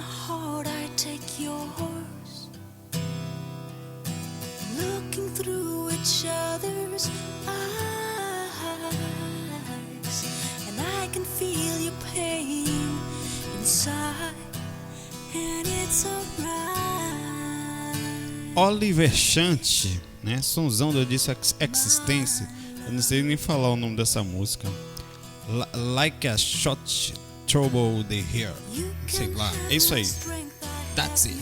heart, I take yours. Looking through each other's eyes, and I can feel your pain inside, and it's alright. Oliver Chant, né? Sonzão do disco Existence. Eu não sei nem falar o nome dessa música. Like a shot trouble the hair. Sei lá, é isso aí. That's it.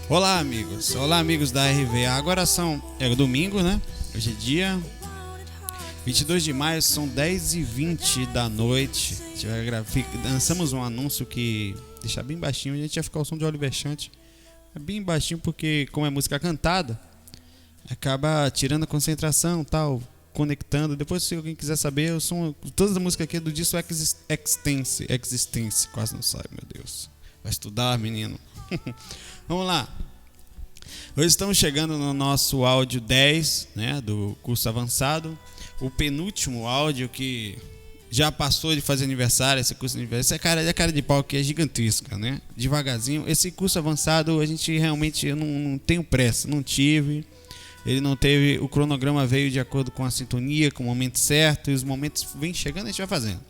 Olá amigos da RVA. Agora é domingo, né? Hoje é dia 22 de maio, são 10h20 da noite. Lançamos um anúncio que deixar bem baixinho. A gente ia ficar o som de Oliver Chant. É bem baixinho porque, como é música cantada, acaba tirando a concentração, tal, conectando. Depois, se alguém quiser saber, o som, todas as músicas aqui é do disco Existence. Quase não sai, meu Deus. Vai estudar, menino. Vamos lá. Hoje estamos chegando no nosso áudio 10, né, do curso avançado. O penúltimo áudio que já passou de fazer aniversário, esse curso de aniversário. Essa cara de pau que é gigantesca, né? Devagarzinho. Esse curso avançado, a gente realmente, eu não tenho pressa, não tive. Ele não teve, o cronograma veio de acordo com a sintonia, com o momento certo, e os momentos vêm chegando, a gente vai fazendo.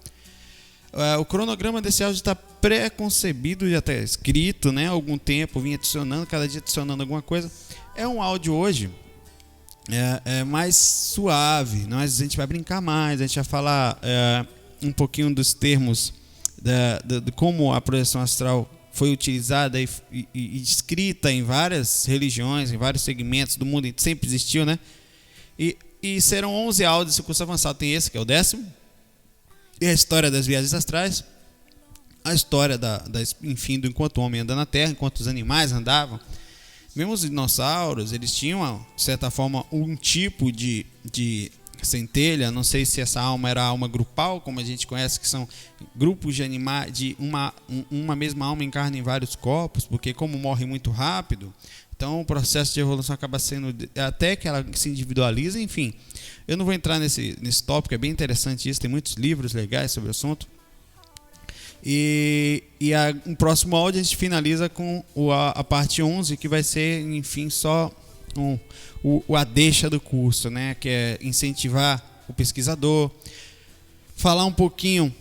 O cronograma desse áudio está pré-concebido e até escrito, né? Há algum tempo, vim adicionando, cada dia adicionando alguma coisa. É um áudio hoje mais suave, mas a gente vai brincar mais, a gente vai falar um pouquinho dos termos de como a projeção astral foi utilizada e escrita em várias religiões, em vários segmentos do mundo, sempre existiu, né? E serão 11 áudios desse curso avançado. Tem esse, que é o 10º, e a história das viagens astrais, a história enfim, do enquanto o homem anda na Terra, enquanto os animais andavam. Mesmo os dinossauros, eles tinham, de certa forma, um tipo de centelha. Não sei se essa alma era alma grupal, como a gente conhece, que são grupos de animais, de uma mesma alma encarna em vários corpos, porque como morre muito rápido, então o processo de evolução acaba sendo até que ela se individualiza. Enfim, eu não vou entrar nesse tópico, é bem interessante isso, tem muitos livros legais sobre o assunto. No próximo áudio a gente finaliza com a parte 11, que vai ser, enfim, só a deixa do curso, né? Que é incentivar o pesquisador, falar um pouquinho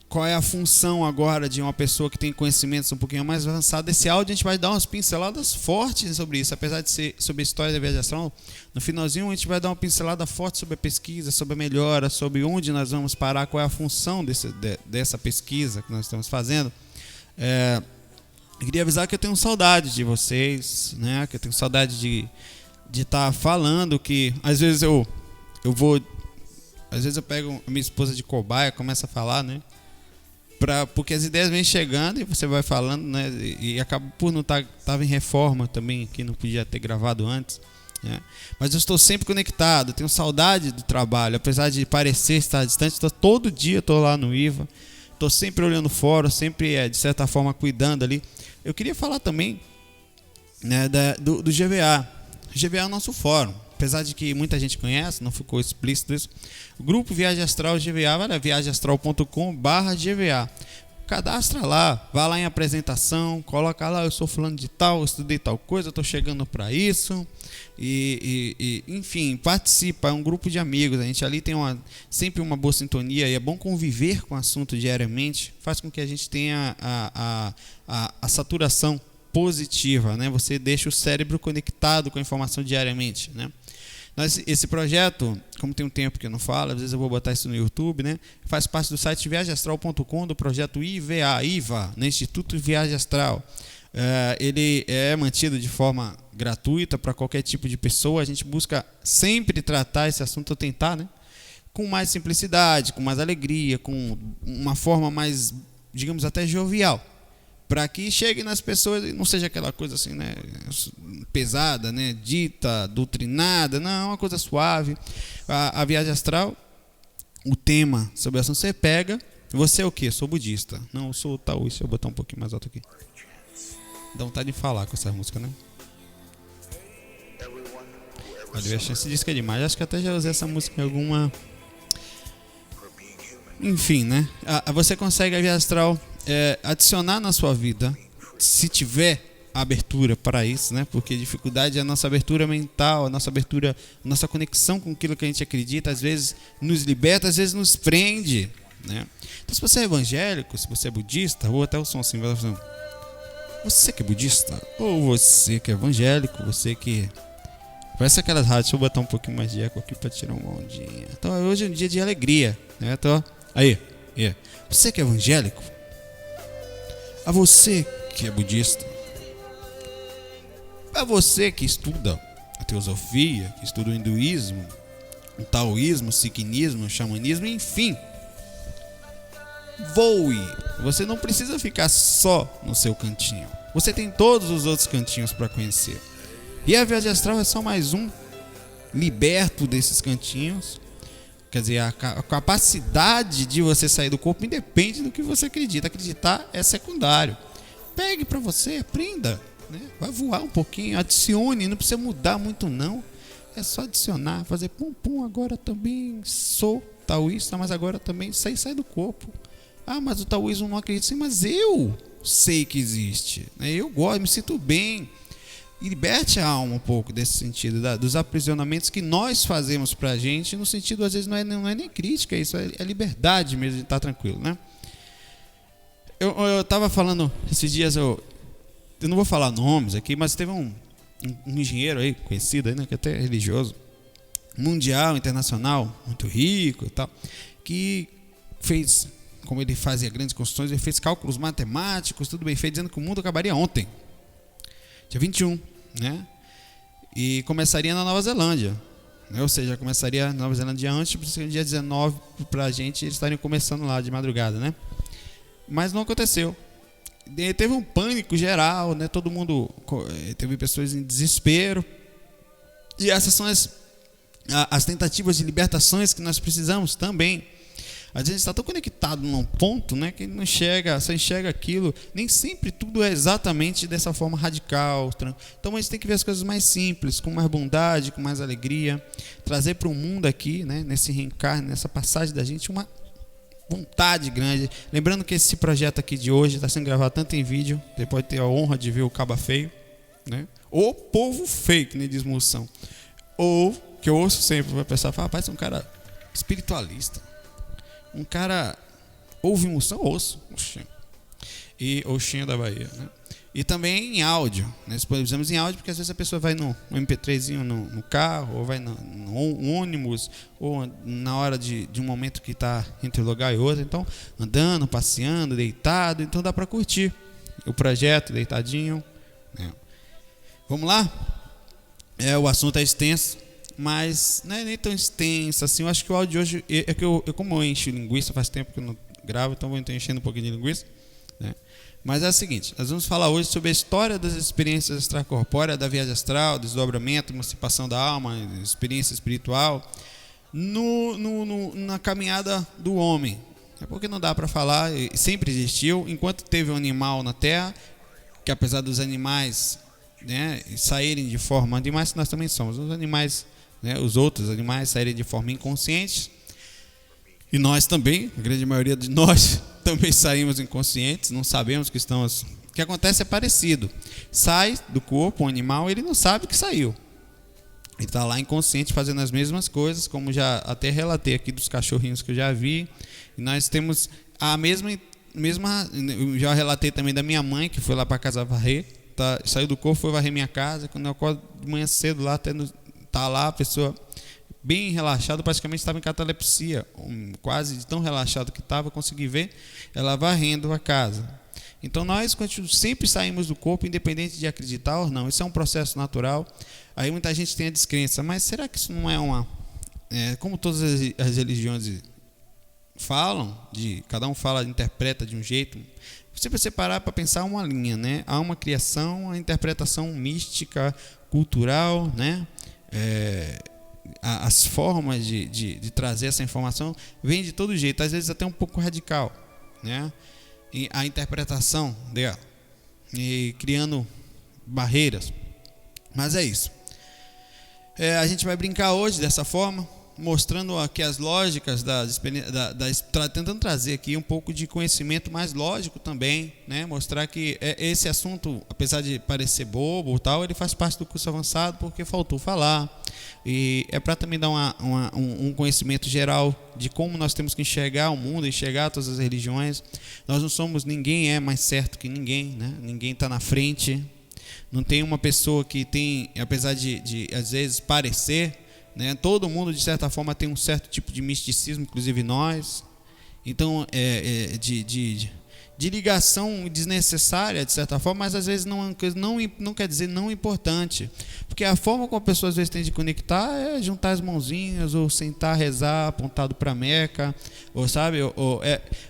qual é a função agora de uma pessoa que tem conhecimentos um pouquinho mais avançados. Esse áudio a gente vai dar umas pinceladas fortes sobre isso, apesar de ser sobre a história da viagem astral. No finalzinho a gente vai dar uma pincelada forte sobre a pesquisa, sobre a melhora, sobre onde nós vamos parar, qual é a função dessa pesquisa que nós estamos fazendo. Eu queria avisar que eu tenho saudade de vocês, né? Que eu tenho saudade de estar falando, que às vezes eu pego a minha esposa de cobaia, começo a falar, né? Porque as ideias vêm chegando e você vai falando, né? E acaba por não estava em reforma também, aqui não podia ter gravado antes, né? Mas eu estou sempre conectado, tenho saudade do trabalho, apesar de parecer estar distante. Todo dia estou lá no IVA, estou sempre olhando o fórum, sempre de certa forma cuidando ali. Eu queria falar também, né, do GVA. O GVA é o nosso fórum. Apesar de que muita gente conhece, não ficou explícito isso. O grupo Viagem Astral GVA, vai lá, viagemastral.com/GVA. Cadastra lá, vai lá em apresentação, coloca lá, eu sou fulano de tal, estudei tal coisa, estou chegando para isso. Enfim, participa, é um grupo de amigos. A gente ali tem sempre uma boa sintonia e é bom conviver com o assunto diariamente. Faz com que a gente tenha a saturação positiva, né? Você deixa o cérebro conectado com a informação diariamente, né? Esse projeto, como tem um tempo que eu não falo, às vezes eu vou botar isso no YouTube, né? Faz parte do site viagemastral.com, do projeto IVA, né? Instituto Viagem Astral. Ele é mantido de forma gratuita para qualquer tipo de pessoa. A gente busca sempre tratar esse assunto, tentar, né? Com mais simplicidade, com mais alegria, com uma forma mais, digamos, até jovial, para que chegue nas pessoas e não seja aquela coisa assim, né, pesada, né, dita, doutrinada. Não, é uma coisa suave. A viagem astral, o tema sobre a ação, você pega. Você é o quê? Sou budista. Não, eu sou taoísta. Deixa eu botar um pouquinho mais alto aqui. Dá vontade de falar com essa música, né? Olha, a chance disso que é demais. Acho que até já usei essa música em alguma enfim, né? Você consegue a via astral adicionar na sua vida, se tiver abertura para isso, né? Porque a dificuldade é a nossa abertura mental, a nossa abertura, a nossa conexão com aquilo que a gente acredita, às vezes nos liberta, às vezes nos prende, né? Então, se você é evangélico, se você é budista, ou até o som assim, você que é budista, ou você que é evangélico, você que... Parece aquelas rádios, deixa eu botar um pouquinho mais de eco aqui para tirar uma ondinha. Então, hoje é um dia de alegria, né? Então, aí. Você que é evangélico, a você que é budista, a você que estuda a teosofia, que estuda o hinduísmo, o taoísmo, o sikhismo, o xamanismo, enfim, voe. Você não precisa ficar só no seu cantinho. Você tem todos os outros cantinhos para conhecer. E a viagem astral é só mais um liberto desses cantinhos. Quer dizer, a capacidade de você sair do corpo independe do que você acredita. Acreditar é secundário. Pegue para você, aprenda, né? Vai voar um pouquinho, adicione, não precisa mudar muito não. É só adicionar, fazer pum, agora também sou taoísta, mas agora também sai do corpo. Ah, mas o taoísmo não acredita. Sim, mas eu sei que existe, né? Eu gosto, me sinto bem. E liberte a alma um pouco desse sentido, dos aprisionamentos que nós fazemos pra gente, no sentido, às vezes, não é nem crítica, isso é liberdade mesmo de estar tranquilo, né? Eu tava falando esses dias, eu não vou falar nomes aqui, mas teve um engenheiro aí, conhecido aí, né, que até é religioso, mundial, internacional, muito rico e tal, que fez, como ele fazia grandes construções, ele fez cálculos matemáticos, tudo bem feito, dizendo que o mundo acabaria ontem. Dia 21, né? E começaria na Nova Zelândia, né? Ou seja, começaria na Nova Zelândia antes, por isso que dia 19 pra gente eles estariam começando lá de madrugada, né? Mas não aconteceu. E teve um pânico geral, né? Todo mundo, teve pessoas em desespero. E essas são as tentativas de libertações que nós precisamos também. Às vezes está tão conectado num ponto, né, que não enxerga, só enxerga aquilo. Nem sempre tudo é exatamente dessa forma radical. Então a gente tem que ver as coisas mais simples, com mais bondade, com mais alegria. Trazer para o mundo aqui, né, nesse reencarne, nessa passagem da gente, uma vontade grande. Lembrando que esse projeto aqui de hoje está sendo gravado tanto em vídeo, você pode ter a honra de ver o Caba Feio, né? O povo feio, que nem diz Moção. Ou, que eu ouço sempre, o pessoal fala, rapaz, você é um cara espiritualista. Um cara ouve Moção, ouço. E Oxinha da Bahia, né? E também em áudio, né? Disponibilizamos em áudio, porque às vezes a pessoa vai no MP3zinho no carro, ou vai no ônibus, ou na hora de um momento que está entre um lugar e outro. Então, andando, passeando, deitado, então dá para curtir o projeto, deitadinho, né? Vamos lá? O assunto é extenso, mas não é nem tão extenso assim. Eu acho que o áudio de hoje é que como eu encho linguiça, faz tempo que eu não gravo, então vou enchendo um pouquinho de linguiça, né? Mas é o seguinte, nós vamos falar hoje sobre a história das experiências extracorpóreas, da viagem astral, desdobramento, emancipação da alma, experiência espiritual, na caminhada do homem. É porque não dá para falar, sempre existiu, enquanto teve um animal na Terra, que apesar dos animais, né, saírem de forma, animais que nós também somos, os animais, né, os outros animais saírem de forma inconsciente, e nós também, a grande maioria de nós também saímos inconscientes, não sabemos que estamos. O que acontece é parecido. Sai do corpo um animal, ele não sabe que saiu. Ele está lá inconsciente fazendo as mesmas coisas, como já até relatei aqui dos cachorrinhos que eu já vi. E nós temos a mesma. Eu já relatei também da minha mãe, que foi lá para casa varrer. Saiu do corpo, foi varrer minha casa. Quando eu acordo de manhã cedo lá, tá lá a pessoa bem relaxado, praticamente estava em catalepsia, quase tão relaxado que estava, consegui ver ela varrendo a casa. Então nós sempre saímos do corpo, independente de acreditar ou não. Isso é um processo natural. Aí muita gente tem a descrença, mas será que isso não é como todas as religiões falam, cada um interpreta de um jeito. Se você parar para pensar uma linha, né? Há uma criação, a interpretação mística, cultural, né? As formas de trazer essa informação vêm de todo jeito, às vezes até um pouco radical, né? E a interpretação dela, e criando barreiras. Mas é isso. A gente vai brincar hoje dessa forma, mostrando aqui as lógicas tentando trazer aqui um pouco de conhecimento mais lógico também, né? Mostrar que esse assunto, apesar de parecer bobo ou tal, ele faz parte do curso avançado porque faltou falar, e é para também dar um conhecimento geral de como nós temos que enxergar o mundo, enxergar todas as religiões. Nós não somos, ninguém é mais certo que ninguém, né? Ninguém está na frente. Não tem uma pessoa que tem, apesar de às vezes parecer, né, todo mundo de certa forma tem um certo tipo de misticismo, inclusive nós. Então de ligação desnecessária de certa forma, mas às vezes não quer dizer não importante, porque a forma como a pessoa às vezes tem de conectar é juntar as mãozinhas, ou sentar, rezar apontado para Meca, ou sabe,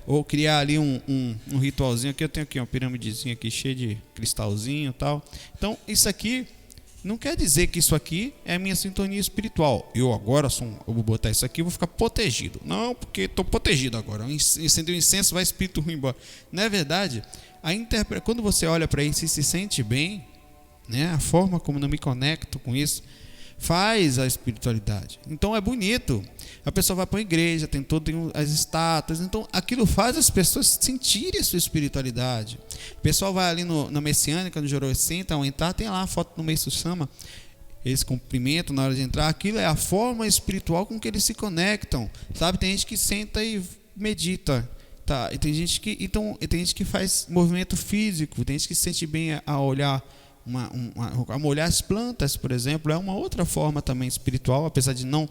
ou criar ali um ritualzinho. Aqui eu tenho aqui uma piramidezinha aqui cheia de cristalzinho e tal. Então isso aqui não quer dizer que isso aqui é a minha sintonia espiritual. Eu agora eu vou botar isso aqui e vou ficar protegido. Não, porque estou protegido agora. Acender o incenso, vai espírito ruim embora. Não é verdade? Quando você olha para isso e se sente bem, né, a forma como eu me conecto com isso faz a espiritualidade. Então é bonito. A pessoa vai para a igreja, tem as estátuas. Então aquilo faz as pessoas sentirem a sua espiritualidade. O pessoal vai ali na Messiânica, no Joro Senta, ao entrar, tem lá a foto no Meisso Sama. Eles cumprimentam na hora de entrar. Aquilo é a forma espiritual com que eles se conectam. Sabe? Tem gente que senta e medita. Tá? E tem gente que faz movimento físico. Tem gente que se sente bem a olhar. A molhar as plantas, por exemplo, é uma outra forma também espiritual, apesar de não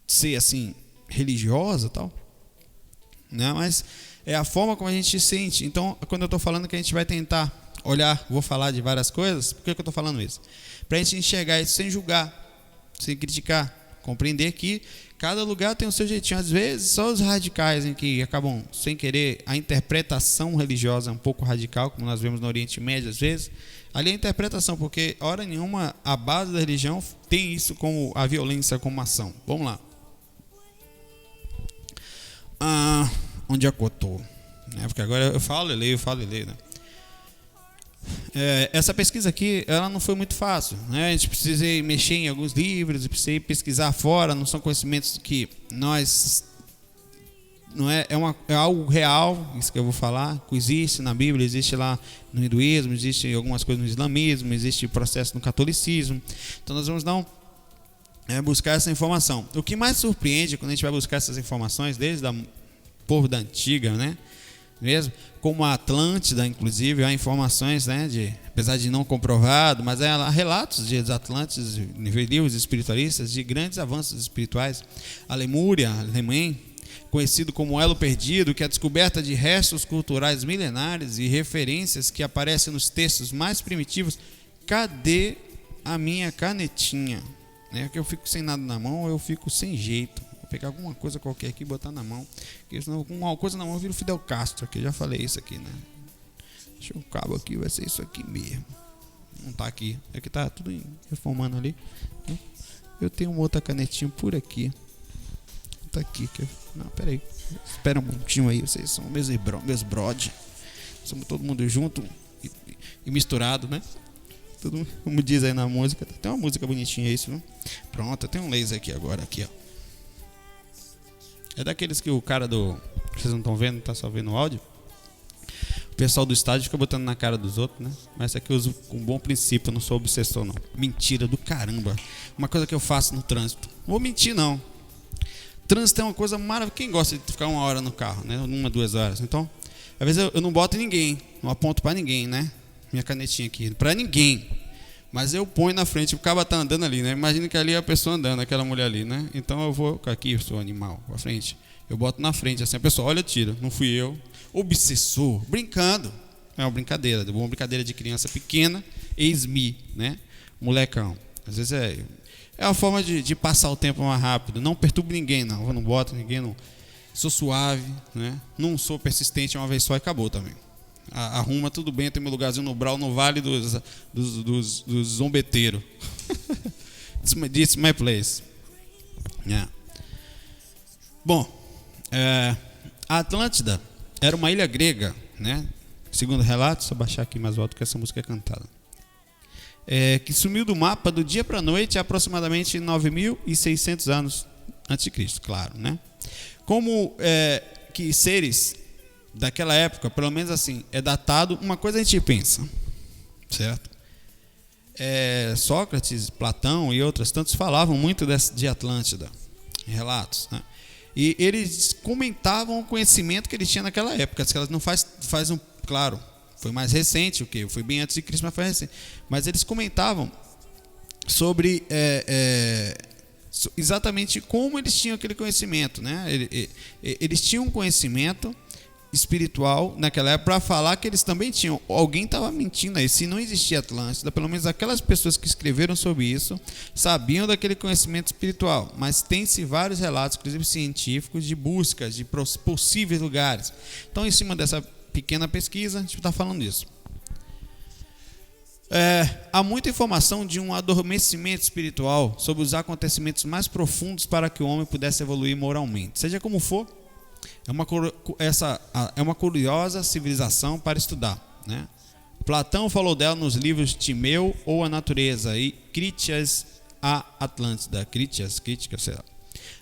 ser assim religiosa, tal, né? Mas é a forma como a gente se sente. Então, quando eu estou falando que a gente vai tentar olhar, vou falar de várias coisas, por que eu estou falando isso? Para a gente enxergar isso sem julgar, sem criticar, compreender que cada lugar tem o seu jeitinho. Às vezes, só os radicais em que acabam sem querer, a interpretação religiosa é um pouco radical, como nós vemos no Oriente Médio às vezes. Ali é a interpretação, porque hora nenhuma a base da religião tem isso como a violência como ação. Vamos lá. Onde é que eu estou? Porque agora eu falo e leio, né? Essa pesquisa aqui, ela não foi muito fácil, né? A gente precisa mexer em alguns livros, precisa pesquisar fora, não são conhecimentos que nós... Não é algo real, isso que eu vou falar, que existe na Bíblia, existe lá no hinduísmo, existe algumas coisas no islamismo, existe processo no catolicismo. Então nós vamos buscar essa informação. O que mais surpreende quando a gente vai buscar essas informações, desde o povo da antiga, né, mesmo, como a Atlântida, inclusive, há informações, né, apesar de não comprovado, mas há relatos de Atlântidas, livros espiritualistas, de grandes avanços espirituais. A Lemúria, Lemém, conhecido como elo perdido, que é a descoberta de restos culturais milenares e referências que aparecem nos textos mais primitivos. Cadê a minha canetinha? Que eu fico sem nada na mão, eu fico sem jeito. Vou pegar alguma coisa qualquer aqui e botar na mão, porque senão com alguma coisa na mão eu viro Fidel Castro, que já falei isso aqui, né? Deixa o cabo aqui, vai ser isso aqui mesmo. Não tá aqui, é que tá tudo reformando ali. Eu tenho uma outra canetinha por aqui. Tá aqui, não, peraí, espera um minutinho aí, vocês são meus brod, somos todo mundo junto e misturado, né? Tudo, como diz aí na música, tem uma música bonitinha isso, viu? Pronto, tem um laser aqui agora, aqui, ó. É daqueles que o cara vocês não estão vendo, tá só vendo o áudio. O pessoal do estádio fica botando na cara dos outros, né? Mas isso aqui eu uso com um bom princípio, eu não sou obsessor não. Mentira do caramba. Uma coisa que eu faço no trânsito, não vou mentir não. Trânsito é uma coisa maravilhosa. Quem gosta de ficar 1 hora no carro, né? 1, 2 horas. Então, às vezes eu não boto ninguém, não aponto para ninguém, né? Minha canetinha aqui, para ninguém. Mas eu ponho na frente, o cara tá andando ali, né? Imagina que ali é a pessoa andando, aquela mulher ali, né? Então eu vou aqui, eu sou animal, para frente. Eu boto na frente, assim, a pessoa olha, tira. Não fui eu. Obsessor, brincando. É uma brincadeira, uma brincadeira de criança pequena, ex-me, né? Molecão. Às vezes é uma forma de passar o tempo mais rápido. Não perturbo ninguém, não. Eu não boto ninguém, não. Sou suave, né? Não sou persistente uma vez só e acabou também. Arruma tudo bem, tem meu lugarzinho no Brau, no Vale dos Zombeteiros. This my place. Yeah. Bom, a Atlântida era uma ilha grega, né? Segundo relatos, vou baixar aqui mais alto que essa música é cantada. que sumiu do mapa do dia para a noite há aproximadamente 9.600 anos antes de Cristo, claro, né? Como que seres daquela época, pelo menos assim, é datado, uma coisa a gente pensa, certo? Sócrates, Platão e outros tantos falavam muito de Atlântida, em relatos, né? E eles comentavam o conhecimento que eles tinham naquela época. Se elas não faz claro, foi mais recente, foi bem antes de Cristo, mas foi recente. Mas eles comentavam sobre exatamente como eles tinham aquele conhecimento, né? Eles tinham um conhecimento espiritual naquela época para falar que eles também tinham. Alguém estava mentindo aí. Se não existia Atlântida, pelo menos aquelas pessoas que escreveram sobre isso sabiam daquele conhecimento espiritual. Mas tem-se vários relatos, inclusive científicos, de buscas de possíveis lugares. Então, em cima dessa pequena pesquisa, a gente está falando disso. Há muita informação de um adormecimento espiritual sobre os acontecimentos mais profundos para que o homem pudesse evoluir moralmente. Seja como for, é uma curiosa civilização para estudar, né? Platão falou dela nos livros Timeu ou a Natureza e Críticas à Atlântida. Críticas, sei lá.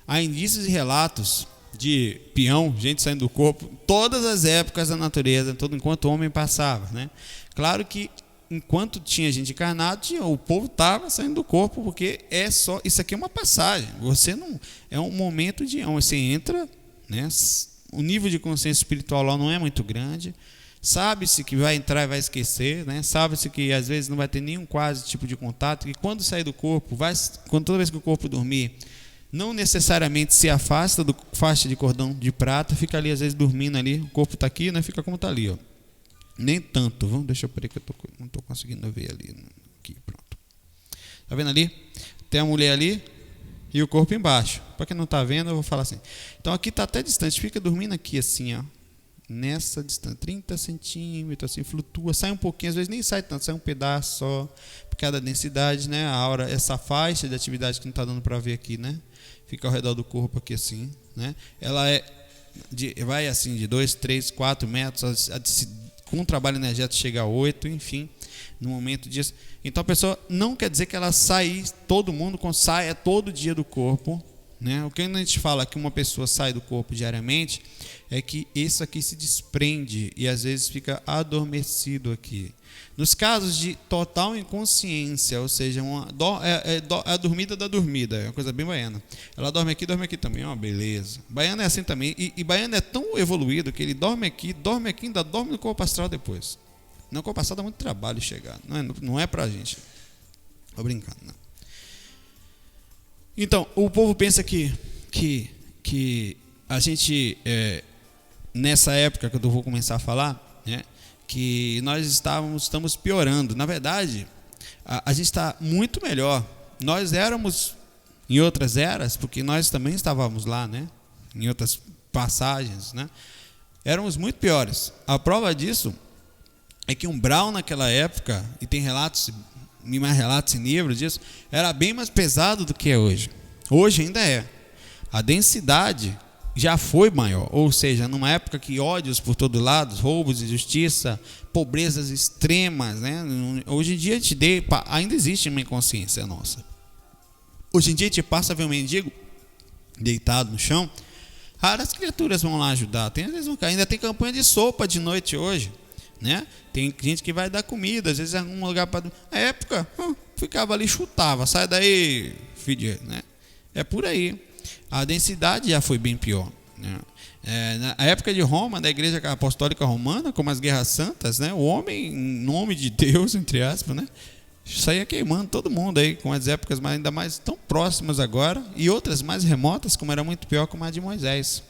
Há indícios e relatos de peão, gente saindo do corpo, todas as épocas da natureza, enquanto o homem passava, né? Claro que enquanto tinha gente encarnada, o povo estava saindo do corpo, porque isso aqui é uma passagem. Você não é um momento de você entra, né? O nível de consciência espiritual lá não é muito grande. Sabe-se que vai entrar e vai esquecer, né? Sabe-se que às vezes não vai ter nenhum quase tipo de contato, que quando sair do corpo, toda vez que o corpo dormir, não necessariamente se afasta do faixa de cordão de prata, fica ali às vezes dormindo ali, o corpo está aqui, né? Fica como está ali, ó. Nem tanto, deixa eu ver que eu não estou conseguindo ver ali, aqui, pronto. Tá vendo ali? Tem a mulher ali e o corpo embaixo. Para quem não está vendo, eu vou falar assim. Então aqui está até distante, fica dormindo aqui assim, ó. Nessa distância, 30 centímetros, assim, flutua, sai um pouquinho, às vezes nem sai tanto, sai um pedaço só, por causa da densidade, né? A aura, essa faixa de atividade que não está dando para ver aqui, né? Fica ao redor do corpo aqui assim, né? Ela vai assim de 2, 3, 4 metros, com um trabalho energético chega a 8, enfim, no momento disso. Então a pessoa não quer dizer que ela todo mundo saia todo dia do corpo, né? O que a gente fala que uma pessoa sai do corpo diariamente é que isso aqui se desprende e às vezes fica adormecido aqui. Nos casos de total inconsciência, ou seja, a dormida da dormida, é uma coisa bem baiana. Ela dorme aqui também, é uma beleza. Baiano é assim também, e baiano é tão evoluído que ele dorme aqui, ainda dorme no corpo astral depois. No corpo astral dá muito trabalho chegar, não é pra gente. Tô brincando, não. Então, o povo pensa que a gente, nessa época que eu vou começar a falar, né, que nós estamos piorando. Na verdade, a gente está muito melhor. Nós éramos em outras eras, porque nós também estávamos lá, né, em outras passagens, né, éramos muito piores. A prova disso é que um umbral naquela época, e tem mais relatos em livros disso, era bem mais pesado do que é hoje. Hoje ainda é. A densidade já foi maior, ou seja, numa época que ódios por todos lados, roubos, injustiça, pobrezas extremas, né? Hoje em dia ainda existe uma inconsciência nossa. Hoje em dia a gente passa a ver um mendigo deitado no chão, raras criaturas vão lá ajudar, ainda tem campanha de sopa de noite hoje, né? Tem gente que vai dar comida, às vezes em algum lugar para. Na época, ficava ali, chutava, sai daí, filho, né? É por aí. A densidade já foi bem pior, né? Na época de Roma, da Igreja Apostólica Romana, como as guerras santas, né? O homem, em nome de Deus, entre aspas, né? Saía queimando todo mundo aí, com as épocas ainda mais tão próximas agora, e outras mais remotas, como era muito pior, como a de Moisés.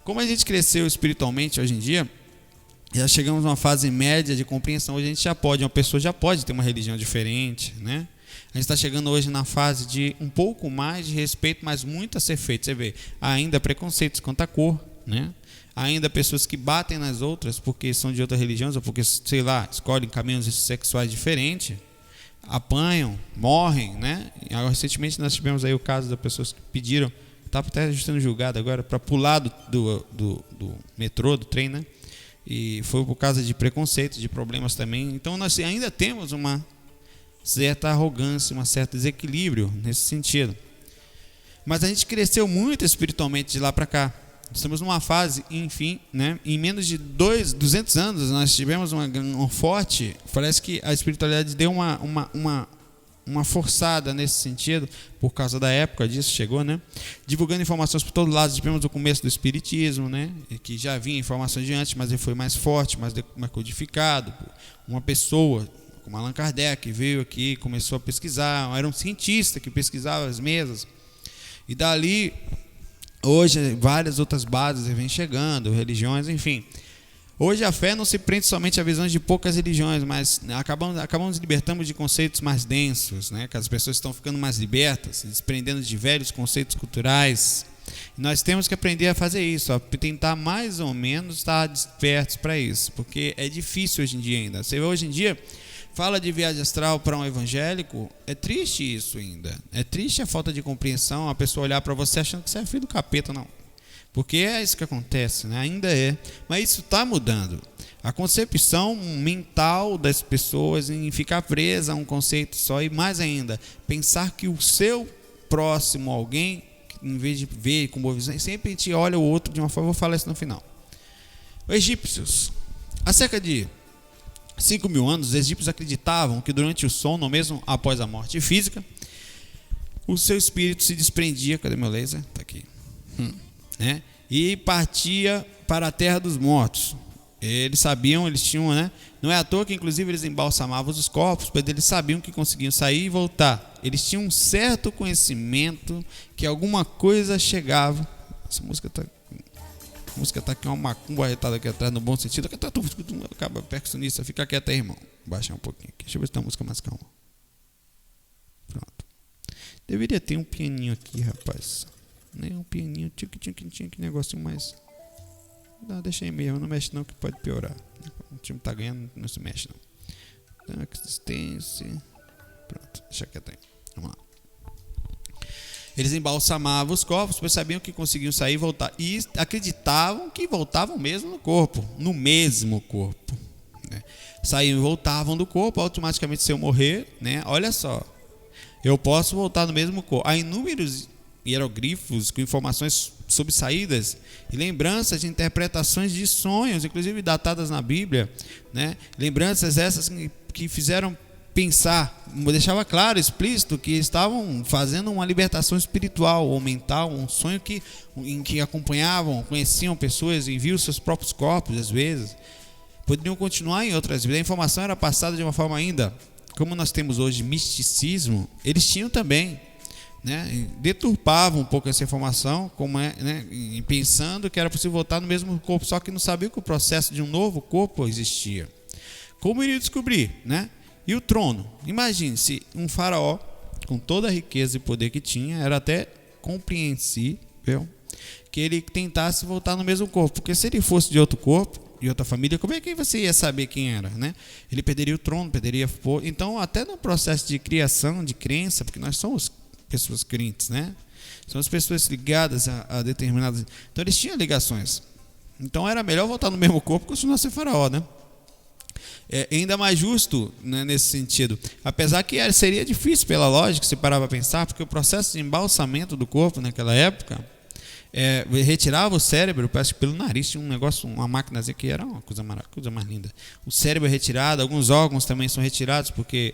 Como a gente cresceu espiritualmente hoje em dia, já chegamos a uma fase média de compreensão. Hoje a gente uma pessoa já pode ter uma religião diferente, né? A gente está chegando hoje na fase de um pouco mais de respeito, mas muito a ser feito. Você vê, ainda preconceitos quanto à cor, né? Ainda pessoas que batem nas outras porque são de outra religião, ou porque, sei lá, escolhem caminhos sexuais diferentes, apanham, morrem, né? E recentemente nós tivemos aí o caso das pessoas que pediram, estava até sendo julgado agora, para pular do metrô, do trem, né? E foi por causa de preconceito, de problemas também. Então nós ainda temos uma certa arrogância, um certo desequilíbrio nesse sentido. Mas a gente cresceu muito espiritualmente de lá para cá. Estamos numa fase, enfim, né? Em menos de 200 anos nós tivemos um forte, parece que a espiritualidade deu uma forçada nesse sentido, por causa da época disso, chegou, né? Divulgando informações por todos lados. Tivemos o começo do espiritismo, né? Que já vinha informações de antes, mas ele foi mais forte, mais codificado. Uma pessoa, como Allan Kardec, veio aqui, começou a pesquisar, era um cientista que pesquisava as mesas. E dali, hoje, várias outras bases vêm chegando, religiões, enfim. Hoje a fé não se prende somente a visões de poucas religiões, mas acabamos libertando de conceitos mais densos, né? Que as pessoas estão ficando mais libertas, se desprendendo de velhos conceitos culturais. E nós temos que aprender a fazer isso, a tentar mais ou menos estar despertos para isso, porque é difícil hoje em dia ainda. Você vê hoje em dia, fala de viagem astral para um evangélico, é triste isso ainda. É triste a falta de compreensão, a pessoa olhar para você achando que você é filho do capeta, não. Porque é isso que acontece, né? Ainda é. Mas isso está mudando. A concepção mental das pessoas em ficar presa a um conceito só, e mais ainda, pensar que o seu próximo, alguém, em vez de ver com boa visão, sempre a gente olha o outro de uma forma. Eu vou falar isso no final. Os egípcios, há cerca de 5.000 anos, os egípcios acreditavam que durante o sono, ou mesmo após a morte física, o seu espírito se desprendia. Cadê meu laser? Está aqui. Né? E partia para a terra dos mortos. Eles sabiam, eles tinham, né? Não é à toa que inclusive eles embalsamavam os corpos, pois eles sabiam que conseguiam sair e voltar. Eles tinham um certo conhecimento que alguma coisa chegava. Essa música tá aqui, uma macumba arretada aqui atrás, no bom sentido. Acaba percussionista, fica quieto aí, irmão. Baixar um pouquinho aqui. Deixa eu ver se tem uma música mais calma. Pronto. Deveria ter um pianinho aqui, rapaz. Nem um pianinho, tinha que negocinho mais. Não, deixa aí mesmo, não mexe não, que pode piorar. O time tá ganhando, não se mexe não. Então, existência. Pronto, deixa quieto aí. Vamos lá. Eles embalsamavam os corpos, pois sabiam que conseguiam sair e voltar. E acreditavam que voltavam mesmo no corpo, no mesmo corpo. Né? Saíam e voltavam do corpo, automaticamente se eu morrer, né? Olha só, eu posso voltar no mesmo corpo. Há inúmeros hieroglifos com informações sobre saídas e lembranças de interpretações de sonhos, inclusive datadas na Bíblia, né? Lembranças essas que fizeram pensar, deixava claro, explícito, que estavam fazendo uma libertação espiritual ou mental, um sonho em que acompanhavam, conheciam pessoas e viam seus próprios corpos, às vezes. Poderiam continuar em outras vidas. A informação era passada de uma forma ainda, como nós temos hoje misticismo, eles tinham também. Né, deturpavam um pouco essa informação, como né, pensando que era possível voltar no mesmo corpo, só que não sabia que o processo de um novo corpo existia. Como iria descobrir, né? E o trono? Imagine se um faraó, com toda a riqueza e poder que tinha, era até compreensível que ele tentasse voltar no mesmo corpo, porque se ele fosse de outro corpo, de outra família, como é que você ia saber quem era, né? Ele perderia o trono, perderia. Então, até no processo de criação, de crença, porque nós somos pessoas crentes, né? São as pessoas ligadas a determinadas. Então eles tinham ligações. Então era melhor voltar no mesmo corpo que continuar a ser faraó, né? É ainda mais justo, né, nesse sentido. Apesar que seria difícil pela lógica, se parar para pensar, porque o processo de embalsamento do corpo naquela época retirava o cérebro, parece que pelo nariz tinha um negócio, uma máquinazinha que era uma coisa mais linda. O cérebro é retirado, alguns órgãos também são retirados, porque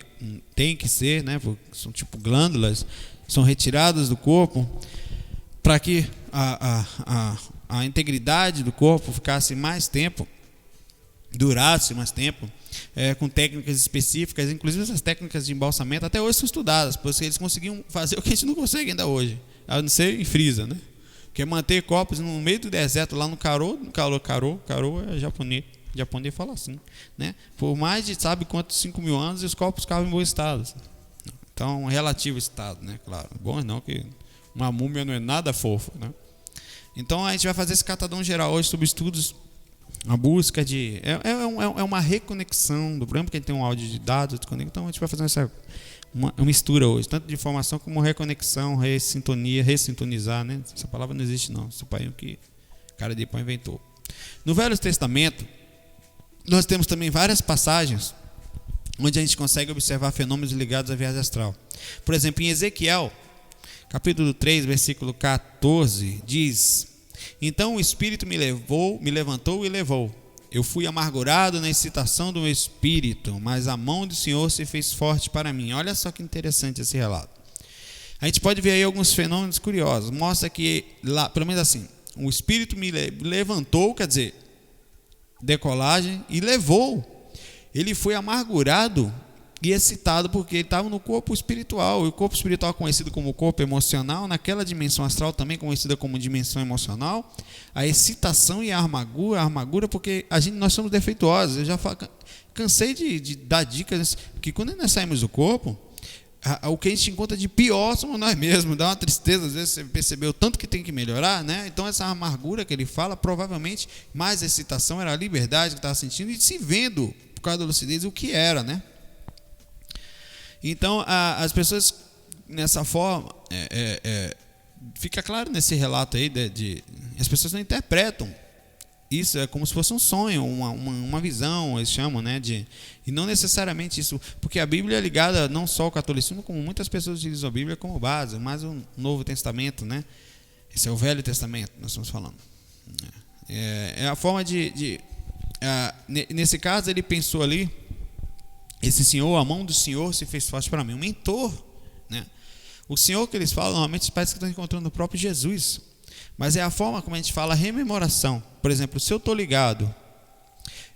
tem que ser, né? Porque são tipo glândulas. São retiradas do corpo para que a integridade do corpo ficasse mais tempo, durasse mais tempo, com técnicas específicas. Inclusive essas técnicas de embalsamento até hoje são estudadas, porque eles conseguiam fazer o que a gente não consegue ainda hoje, a não ser em frisa, né? Que é manter corpos no meio do deserto, lá no Karô é japonês fala assim, né? Por mais de sabe quantos 5.000 anos, os corpos ficavam em bom estado. Então, um relativo estado, né? Claro. Bom, não, que uma múmia não é nada fofo, né? Então, a gente vai fazer esse catadão geral hoje sobre estudos, a busca de... É uma reconexão do problema, porque a gente tem um áudio de dados, então a gente vai fazer uma mistura hoje, tanto de informação como reconexão, ressintonizar, né? Essa palavra não existe, não. Esse pai que o cara de pão inventou. No Velho Testamento, nós temos também várias passagens onde a gente consegue observar fenômenos ligados à viagem astral. Por exemplo, em Ezequiel, capítulo 3, versículo 14, diz: então o Espírito me levantou e levou. Eu fui amargurado na excitação do meu espírito, mas a mão do Senhor se fez forte para mim. Olha só que interessante esse relato. A gente pode ver aí alguns fenômenos curiosos. Mostra que, lá, pelo menos assim, o Espírito me levantou, quer dizer, decolagem, e levou. Ele foi amargurado e excitado porque ele estava no corpo espiritual. E o corpo espiritual é conhecido como corpo emocional, naquela dimensão astral também conhecida como dimensão emocional. A excitação e a amargura porque nós somos defeituosos. Eu já cansei de dar dicas, porque quando nós saímos do corpo, o que a gente encontra de pior somos nós mesmos. Dá uma tristeza, às vezes você percebeu tanto que tem que melhorar, né? Então essa amargura que ele fala, provavelmente mais excitação era a liberdade que estava sentindo e se vendo, por causa da lucidez, o que era, né? Então as pessoas nessa forma, fica claro nesse relato aí, as pessoas não interpretam isso, é como se fosse um sonho, uma visão, eles chamam, né, e não necessariamente isso, porque a Bíblia é ligada não só ao catolicismo, como muitas pessoas utilizam a Bíblia como base, mas o Novo Testamento, né, esse é o Velho Testamento, nós estamos falando. É a forma nesse caso ele pensou ali, esse Senhor, a mão do Senhor se fez forte para mim, um mentor, né? O Senhor que eles falam, normalmente parece que estão encontrando o próprio Jesus, mas é a forma como a gente fala rememoração. Por exemplo, se eu estou ligado,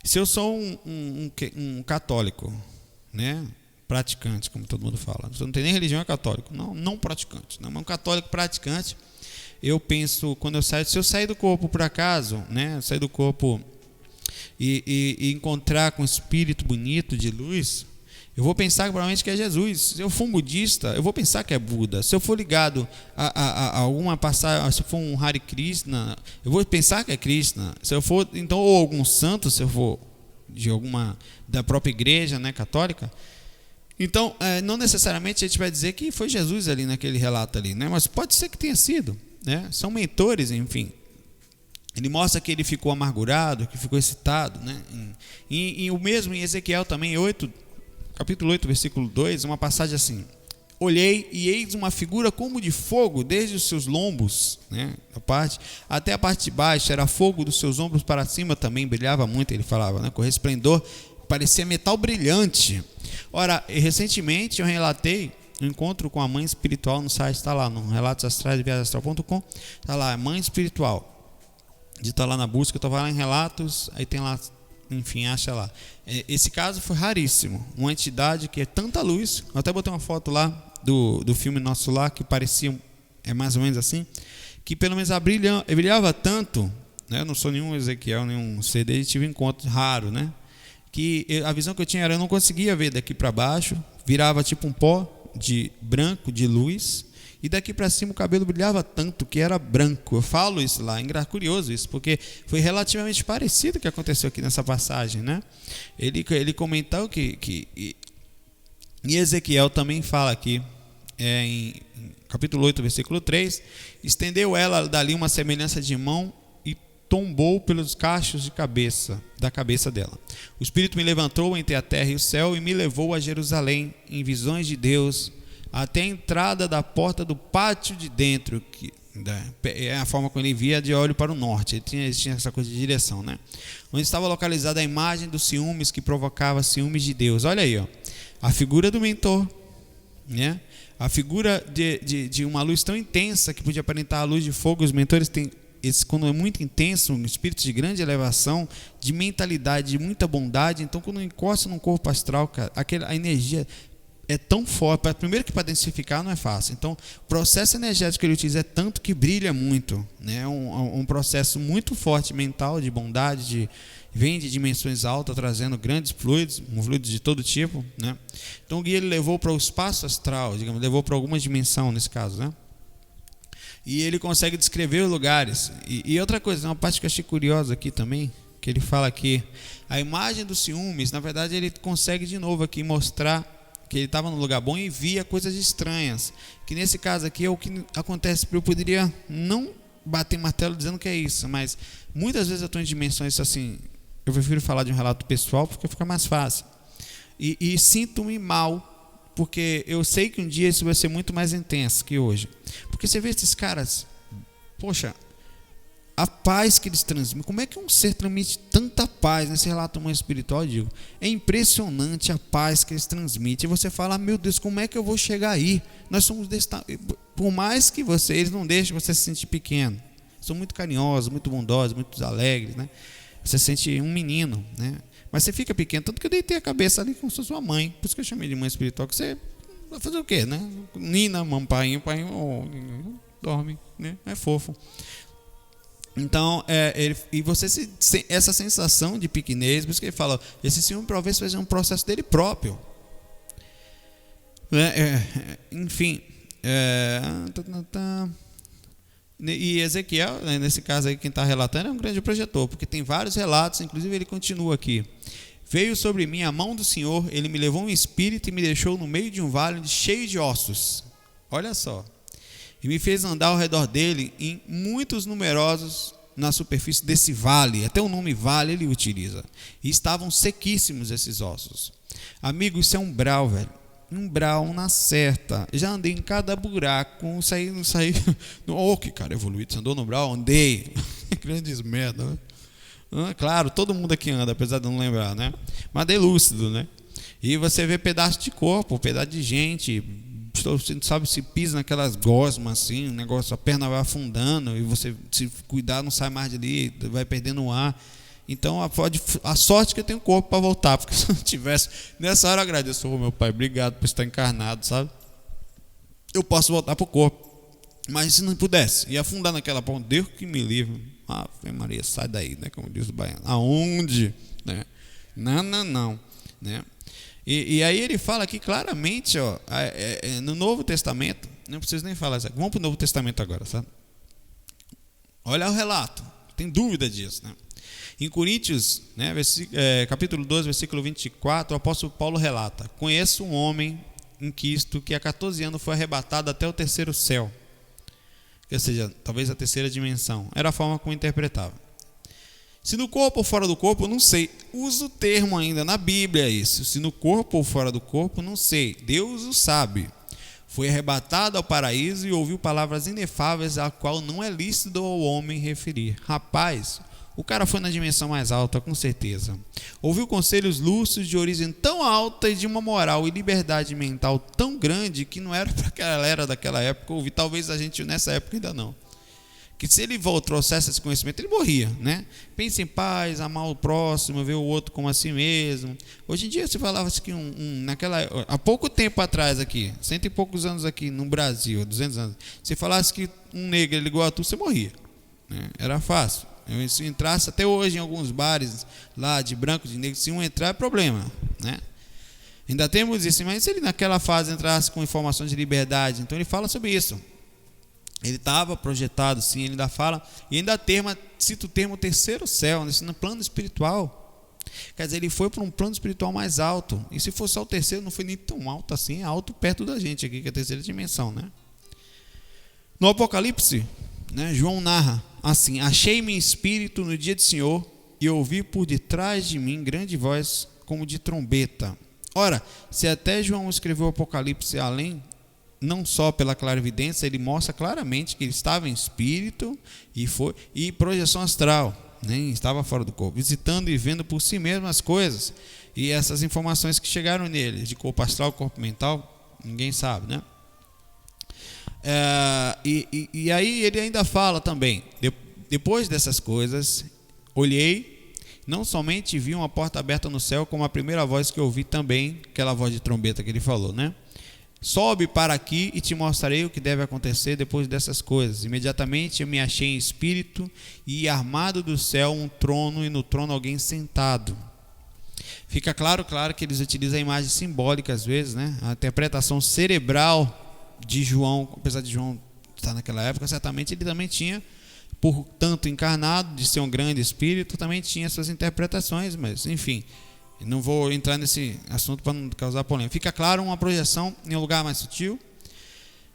se eu sou um católico, né, praticante, como todo mundo fala, você não tem nem religião, é católico, não praticante, não, mas um católico praticante, eu penso, quando eu saio, se eu sair do corpo por acaso, né, sair do corpo e encontrar com um espírito bonito de luz, eu vou pensar provavelmente que é Jesus. Se eu for um budista, eu vou pensar que é Buda. Se eu for ligado a alguma passagem, se eu for um Hare Krishna, eu vou pensar que é Krishna. Se eu for, então, ou algum santo, se eu for de alguma da própria igreja, né, católica, então não necessariamente a gente vai dizer que foi Jesus ali naquele relato ali, né, mas pode ser que tenha sido, né? São mentores, enfim. Ele mostra que ele ficou amargurado, que ficou excitado, né? E o mesmo em Ezequiel também, capítulo 8, versículo 2, uma passagem assim: olhei e eis uma figura como de fogo desde os seus lombos, né, até a parte de baixo, era fogo dos seus ombros para cima, também brilhava muito, ele falava, né, com resplendor, parecia metal brilhante. Ora, recentemente eu relatei um encontro com a mãe espiritual no site, está lá, no relatosastralsdeviagemastral.com, está lá, mãe espiritual. De estar lá na busca, eu estava lá em relatos, aí tem lá, enfim, acha lá. Esse caso foi raríssimo, uma entidade que é tanta luz, eu até botei uma foto lá do filme nosso lá, que parecia, mais ou menos assim, que pelo menos brilhava tanto, né? Eu não sou nenhum Ezequiel, nenhum CD, tive um encontro raro, né? Que a visão que eu tinha era, eu não conseguia ver daqui para baixo, virava tipo um pó de branco, de luz, e daqui para cima o cabelo brilhava tanto que era branco. Eu falo isso lá, é curioso isso, porque foi relativamente parecido o que aconteceu aqui nessa passagem, né? Ele comentou que e Ezequiel também fala aqui, em capítulo 8, versículo 3, estendeu ela dali uma semelhança de mão e tombou pelos cachos de cabeça, da cabeça dela. O Espírito me levantou entre a terra e o céu e me levou a Jerusalém em visões de Deus, até a entrada da porta do pátio de dentro, que é a forma como ele via de olho para o norte, ele tinha essa coisa de direção, né? Onde estava localizada a imagem dos ciúmes que provocava ciúmes de Deus. Olha aí, ó, a figura do mentor, né? A figura de uma luz tão intensa que podia aparentar a luz de fogo. Os mentores têm esse, quando é muito intenso, um espírito de grande elevação, de mentalidade, de muita bondade. Então quando encosta num corpo astral, cara, a energia é tão forte, primeiro que para densificar não é fácil, então o processo energético que ele utiliza é tanto que brilha muito, né? Um processo muito forte mental, de bondade, vem de dimensões altas, trazendo grandes fluidos, fluidos de todo tipo, né? Então o guia ele levou para o espaço astral, digamos, levou para alguma dimensão nesse caso, né? E ele consegue descrever os lugares. E outra coisa, uma parte que eu achei curiosa aqui também, que ele fala que a imagem dos ciúmes, na verdade ele consegue de novo aqui mostrar que ele estava no lugar bom e via coisas estranhas, que nesse caso aqui é o que acontece. Eu poderia não bater martelo dizendo que é isso, mas muitas vezes eu estou em dimensões assim, eu prefiro falar de um relato pessoal porque fica mais fácil. E sinto-me mal, porque eu sei que um dia isso vai ser muito mais intenso que hoje. Porque você vê esses caras, poxa, a paz que eles transmitem. Como é que um ser transmite tanta paz nesse relato humano espiritual? Eu digo, é impressionante a paz que eles transmitem. E você fala, meu Deus, como é que eu vou chegar aí? Nós somos desse tamanho. Por mais que eles não deixem você se sentir pequeno. São muito carinhosos, muito bondosos, muito alegres, né? Você se sente um menino, né? Mas você fica pequeno, tanto que eu deitei a cabeça ali como se fosse sua mãe. Por isso que eu chamei de mãe espiritual, que você vai fazer o quê, né? Nina, pai, dorme, né? É fofo. Então, e você essa sensação de pequenez, por isso que ele fala, esse senhor talvez fazer um processo dele próprio. Enfim, e Ezequiel, nesse caso aí, quem está relatando é um grande projetor, porque tem vários relatos, inclusive ele continua aqui. Veio sobre mim a mão do Senhor, ele me levou um espírito e me deixou no meio de um vale cheio de ossos. Olha só. E me fez andar ao redor dele em muitos numerosos na superfície desse vale, até o nome vale ele utiliza. E estavam sequíssimos esses ossos. Amigo, isso é um umbral, velho. Umbral na certa. Já andei em cada buraco, não saí. Que cara evoluído, você andou no umbral? Andei. Grandes merda, né? Claro, todo mundo aqui anda, apesar de não lembrar, né? Mas é lúcido, né? E você vê pedaço de corpo, pedaço de gente. Você não sabe se pisa naquelas gosmas assim, o negócio, a perna vai afundando e você, se cuidar, não sai mais dali, vai perdendo o ar. Então a sorte que eu tenho corpo para voltar, porque se eu não tivesse, nessa hora eu agradeço, meu pai, obrigado por estar encarnado, sabe? Eu posso voltar para o corpo, mas se não pudesse, ia afundar naquela ponta, Deus que me livre. Ave Maria, sai daí, né? Como diz o baiano. Aonde? Né? Não, né? E aí ele fala aqui claramente, ó, no Novo Testamento, não preciso nem falar isso. Vamos para o Novo Testamento agora, sabe? Olha o relato, tem dúvida disso, né? Em Coríntios, né, capítulo 12, versículo 24, o apóstolo Paulo relata: conheço um homem em Cristo que há 14 anos foi arrebatado até o terceiro céu. Ou seja, talvez a terceira dimensão. Era a forma como interpretava. Se no corpo ou fora do corpo, eu não sei. Uso o termo ainda na Bíblia isso. Se no corpo ou fora do corpo, não sei. Deus o sabe. Foi arrebatado ao paraíso e ouviu palavras inefáveis a qual não é lícito ao homem referir. Rapaz, o cara foi na dimensão mais alta, com certeza. Ouviu conselhos lúcidos de origem tão alta e de uma moral e liberdade mental tão grande que não era para aquela galera daquela época ouvir. Talvez a gente nessa época ainda não. Que se ele trouxesse esse conhecimento, ele morria, né? Pense em paz, amar o próximo, ver o outro como a si mesmo. Hoje em dia, se falava que há pouco tempo atrás aqui, 100 e poucos anos aqui no Brasil, 200 anos, se falasse que um negro era igual a tu, você morria, né? Era fácil. Se entrasse até hoje em alguns bares lá de branco, de negro, se um entrar é problema, né? Ainda temos isso, mas se ele naquela fase entrasse com informações de liberdade, então ele fala sobre isso. Ele estava projetado, sim, ele ainda fala, e ainda cita o termo terceiro céu, no plano espiritual. Quer dizer, ele foi para um plano espiritual mais alto. E se fosse só o terceiro, não foi nem tão alto assim, é alto perto da gente aqui, que é a terceira dimensão, né? No Apocalipse, né, João narra assim: achei-me em espírito no dia do Senhor e ouvi por detrás de mim grande voz como de trombeta. Ora, se até João escreveu o Apocalipse além, não só pela clarividência, ele mostra claramente que ele estava em espírito e projeção astral, né? Estava fora do corpo, visitando e vendo por si mesmo as coisas. E essas informações que chegaram nele, de corpo astral, corpo mental, ninguém sabe, né? E aí ele ainda fala também: depois dessas coisas, olhei, não somente vi uma porta aberta no céu, como a primeira voz que eu ouvi também, aquela voz de trombeta que ele falou, né? Sobe para aqui e te mostrarei o que deve acontecer depois dessas coisas. Imediatamente eu me achei em espírito e armado do céu um trono, e no trono alguém sentado. Fica claro que eles utilizam a imagem simbólica às vezes, né? A interpretação cerebral de João, apesar de João estar naquela época, certamente ele também tinha, por tanto encarnado, de ser um grande espírito, também tinha suas interpretações, mas enfim, não vou entrar nesse assunto para não causar polêmica. Fica claro uma projeção em um lugar mais sutil.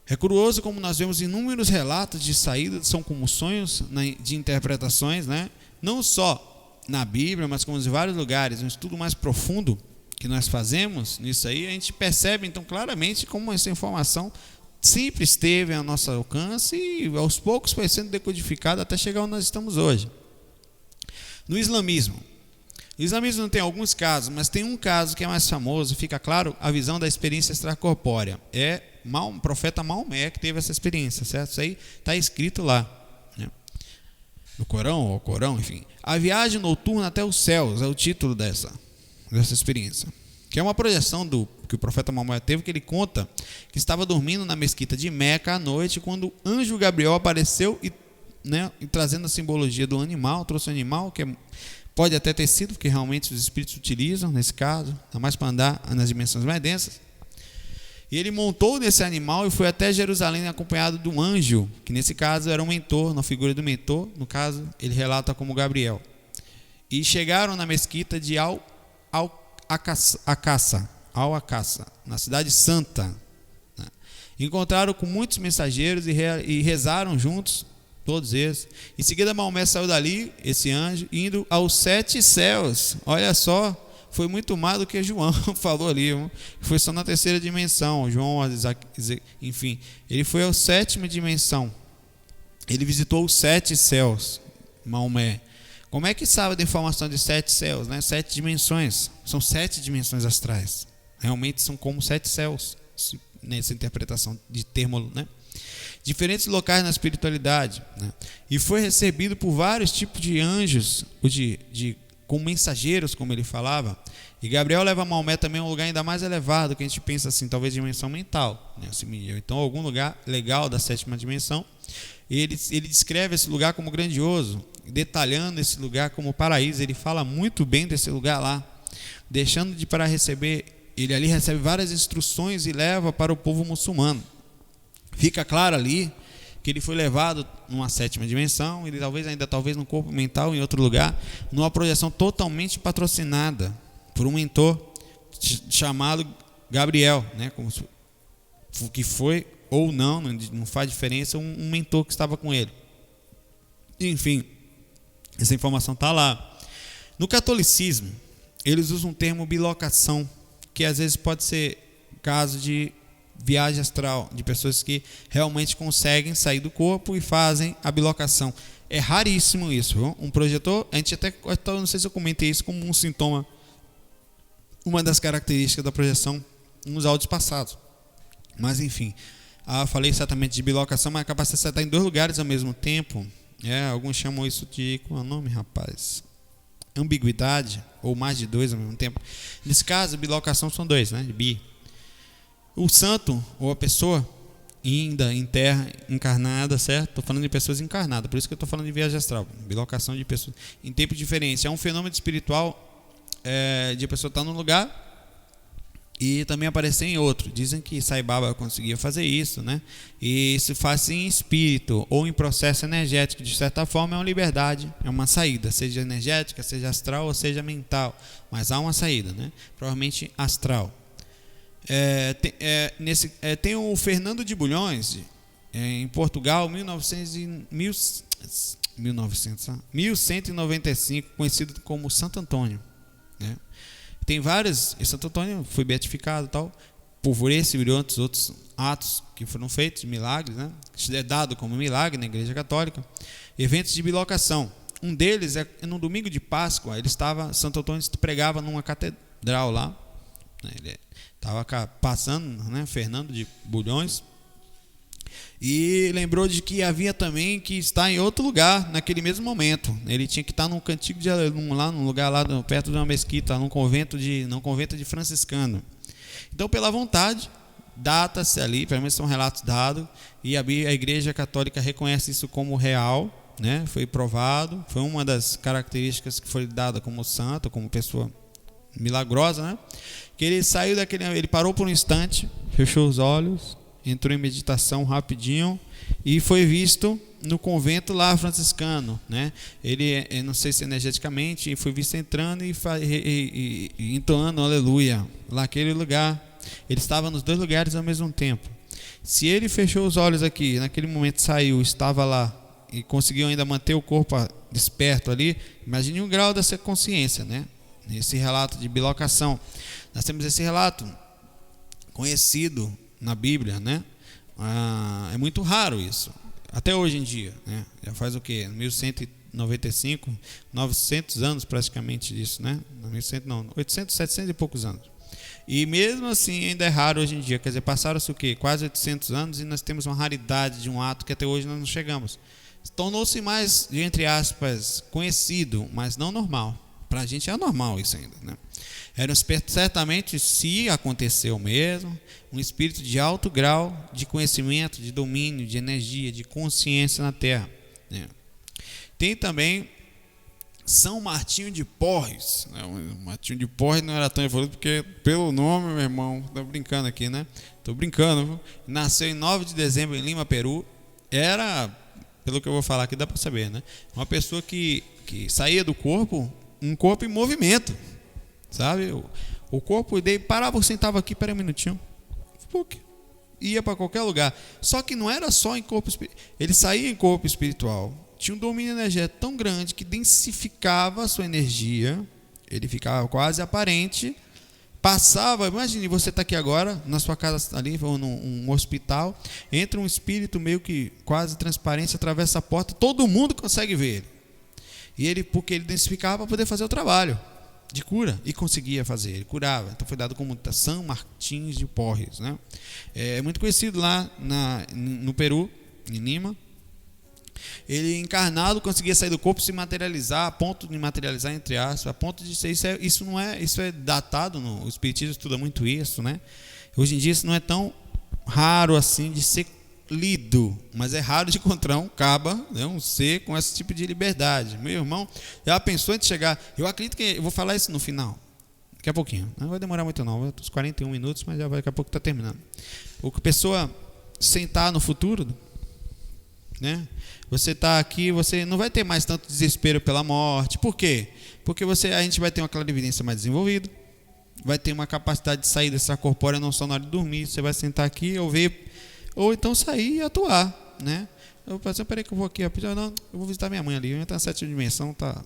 É curioso como nós vemos inúmeros relatos de saída, são como sonhos de interpretações, né? Não só na Bíblia, mas como em vários lugares. Um estudo mais profundo que nós fazemos nisso aí, a gente percebe então claramente como essa informação sempre esteve ao nosso alcance e aos poucos foi sendo decodificada até chegar onde nós estamos hoje. No islamismo. O islamismo não tem alguns casos, mas tem um caso que é mais famoso, fica claro a visão da experiência extracorpórea. É o profeta Maomé que teve essa experiência, certo? Isso aí está escrito lá, né? No Corão, enfim. A viagem noturna até os céus é o título dessa experiência, que é uma projeção que o profeta Maomé teve, que ele conta que estava dormindo na mesquita de Meca à noite, quando o anjo Gabriel apareceu e trazendo a simbologia do animal, trouxe um animal que pode até ter sido, porque realmente os espíritos utilizam nesse caso, ainda mais para andar nas dimensões mais densas. E ele montou nesse animal e foi até Jerusalém acompanhado de um anjo, que nesse caso era um mentor, na figura do mentor, no caso ele relata como Gabriel. E chegaram na mesquita de Al-Aqsa, na cidade santa. Encontraram com muitos mensageiros e rezaram juntos, todos eles. Em seguida Maomé saiu dali, esse anjo, indo aos 7 céus. Olha só, foi muito mais do que João falou ali, foi só na 3ª dimensão. João, enfim, ele foi à 7ª dimensão. Ele visitou os 7 céus, Maomé. Como é que sabe da informação de 7 céus, né? 7 dimensões, são 7 dimensões astrais. Realmente são como 7 céus, nessa interpretação de termo, né? Diferentes locais na espiritualidade, né? E foi recebido por vários tipos de anjos, como mensageiros, como ele falava. E Gabriel leva Maomé também a um lugar ainda mais elevado, que a gente pensa assim, talvez dimensão mental, né? Então algum lugar legal da 7ª dimensão. E ele descreve esse lugar como grandioso, detalhando esse lugar como paraíso. Ele fala muito bem desse lugar lá, deixando para receber. Ele ali recebe várias instruções e leva para o povo muçulmano. Fica claro ali que ele foi levado numa 7ª dimensão, ele talvez no corpo mental em outro lugar, numa projeção totalmente patrocinada por um mentor chamado Gabriel, né? Como que foi ou não faz diferença, um mentor que estava com ele. Enfim, essa informação está lá. No catolicismo, eles usam um termo bilocação, que às vezes pode ser caso de viagem astral, de pessoas que realmente conseguem sair do corpo e fazem a bilocação. É raríssimo isso, viu? Um projetor, a gente até, não sei se eu comentei isso como um sintoma, uma das características da projeção nos áudios passados. Mas enfim, falei exatamente de bilocação, mas a capacidade de estar em 2 lugares ao mesmo tempo, alguns chamam isso de, qual é o nome, rapaz? Ambiguidade, ou mais de 2 ao mesmo tempo. Nesse caso, bilocação são 2, né? Bi. O santo, ou a pessoa, ainda em terra, encarnada, certo? Estou falando de pessoas encarnadas, por isso que eu estou falando de viagem astral, bilocação de pessoas em tempo diferente. É um fenômeno espiritual de a pessoa estar num lugar e também aparecer em outro. Dizem que Sai Baba conseguia fazer isso, né? E se faz em espírito ou em processo energético, de certa forma é uma liberdade, é uma saída, seja energética, seja astral ou seja mental, mas há uma saída, né? Provavelmente astral. Tem o Fernando de Bulhões, em Portugal, 1195, conhecido como Santo Antônio, né? Tem vários, e Santo Antônio foi beatificado, tal, por esse e outros atos que foram feitos, de milagres, né? Isso é dado como milagre na Igreja Católica. Eventos de bilocação. Um deles é no domingo de Páscoa. Santo Antônio pregava numa catedral lá, né? Ele estava passando, né, Fernando de Bulhões, e lembrou de que havia também que estar em outro lugar naquele mesmo momento. Ele tinha que estar num cantigo num lugar lá perto de uma mesquita, num convento de franciscano. Então, pela vontade, data-se ali, pelo menos são relatos dados, e a Igreja Católica reconhece isso como real, né? Foi provado, foi uma das características que foi dada como santo, como pessoa milagrosa, né? Que ele saiu ele parou por um instante, fechou os olhos, entrou em meditação rapidinho e foi visto no convento lá franciscano, né? Ele, não sei se energeticamente, foi visto entrando e entoando aleluia lá naquele lugar. Ele estava nos 2 lugares ao mesmo tempo. Se ele fechou os olhos aqui, naquele momento saiu, estava lá e conseguiu ainda manter o corpo desperto ali, imagine o grau dessa consciência, né? nesse relato de bilocação. Nós temos esse relato conhecido na Bíblia, né? É muito raro isso, até hoje em dia, né? Já faz o quê? 1195, 900 anos praticamente disso, né? 1100 não, 800, 700 e poucos anos. E mesmo assim ainda é raro hoje em dia, quer dizer, passaram-se o quê? Quase 800 anos e nós temos uma raridade de um ato que até hoje nós não chegamos. Tornou-se mais, entre aspas, conhecido, mas não normal. Para a gente é normal isso ainda, né? Era certamente, se aconteceu mesmo, um espírito de alto grau de conhecimento, de domínio, de energia, de consciência na Terra, né? Tem também São Martinho de Porres, né? O Martinho de Porres não era tão evoluído, porque pelo nome, meu irmão, estou brincando aqui, né? Estou brincando, viu? Nasceu em 9 de dezembro em Lima, Peru. Era, pelo que eu vou falar aqui, dá para saber, né? Uma pessoa que saía do corpo, um corpo em movimento, sabe? O corpo dele parava, sentava aqui, pera um minutinho, ia para qualquer lugar. Só que não era só em corpo espiritual, ele saía em corpo espiritual, tinha um domínio energético tão grande que densificava a sua energia, ele ficava quase aparente, passava, imagine, você está aqui agora, na sua casa ali, ou num hospital, entra um espírito meio que quase transparente, atravessa a porta, todo mundo consegue ver ele. E ele, porque ele densificava para poder fazer o trabalho de cura, e conseguia fazer, ele curava. Então foi dado como São Martins de Porres, né? É muito conhecido lá no Peru, em Lima. Ele encarnado conseguia sair do corpo, se materializar, a ponto de materializar, entre aspas, a ponto de ser, isso é datado, o Espiritismo estuda muito isso, né? Hoje em dia isso não é tão raro assim de ser lido, mas é raro de encontrar um caba, né, um ser com esse tipo de liberdade. Meu irmão, já pensou antes de chegar? Eu acredito que eu vou falar isso no final, daqui a pouquinho, não vai demorar muito não, uns 41 minutos, mas já vai, daqui a pouco está terminando. O que a pessoa sentar no futuro, né? Você está aqui, você não vai ter mais tanto desespero pela morte. Por quê? Porque a gente vai ter uma clarividência mais desenvolvida, vai ter uma capacidade de sair dessa corpórea não só na hora de dormir. Você vai sentar aqui ou então sair e atuar, né? Eu pensei, peraí que eu vou aqui, não, eu vou visitar minha mãe ali, está na 7ª dimensão, tá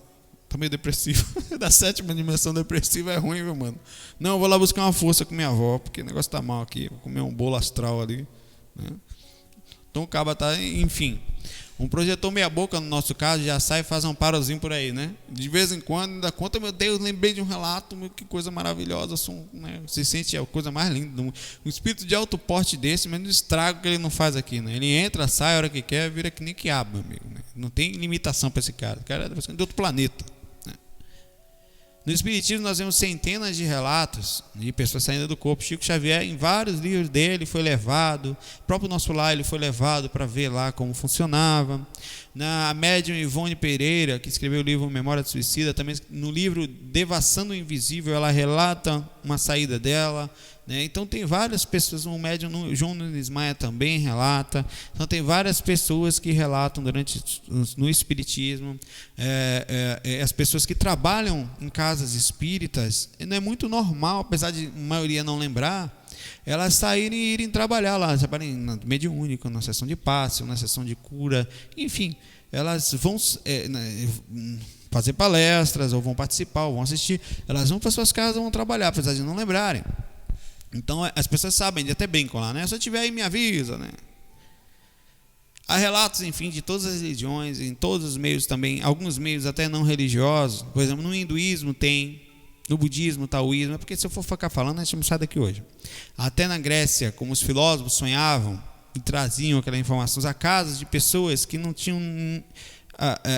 meio depressivo. Da 7ª dimensão depressiva é ruim, viu, mano? Não, eu vou lá buscar uma força com minha avó, porque o negócio tá mal aqui, vou comer um bolo astral ali, né? Então o caba tá, enfim. Um projetor meia boca, no nosso caso, já sai e faz um parozinho por aí, né? De vez em quando, ainda conta, meu Deus, lembrei de um relato, que coisa maravilhosa, né? Se sente a coisa mais linda. Um espírito de alto porte desse, mas não estraga o que ele não faz aqui, né? Ele entra, sai a hora que quer, vira que nem quiabo, meu amigo, né? Não tem limitação para esse cara. O cara é de outro planeta, né? No Espiritismo nós vemos centenas de relatos de pessoas saindo do corpo. Chico Xavier, em vários livros dele, foi levado. O próprio Nosso Lar, ele foi levado para ver lá como funcionava. A médium Ivone Pereira, que escreveu o livro Memória do Suicida, também no livro Devassando o Invisível, ela relata uma saída dela, né? Então tem várias pessoas, o médium João Nunes Maia também relata. Então tem várias pessoas que relatam no Espiritismo. As pessoas que trabalham em casas espíritas, não é muito normal, apesar de a maioria não lembrar, elas saírem e irem trabalhar lá, trabalhem na mediúnica, na sessão de passe, na sessão de cura, enfim, elas vão fazer palestras, ou vão participar, ou vão assistir, elas vão para suas casas, vão trabalhar, apesar de não lembrarem. Então as pessoas sabem, de até brincam lá, né? Se eu tiver aí, me avisa, né? Há relatos, enfim, de todas as religiões, em todos os meios também, alguns meios até não religiosos, por exemplo, no hinduísmo tem, no budismo, taoísmo, é porque se eu for ficar falando, a gente não sai daqui hoje. Até na Grécia, como os filósofos sonhavam e traziam aquela informação, há casos de pessoas que não tinham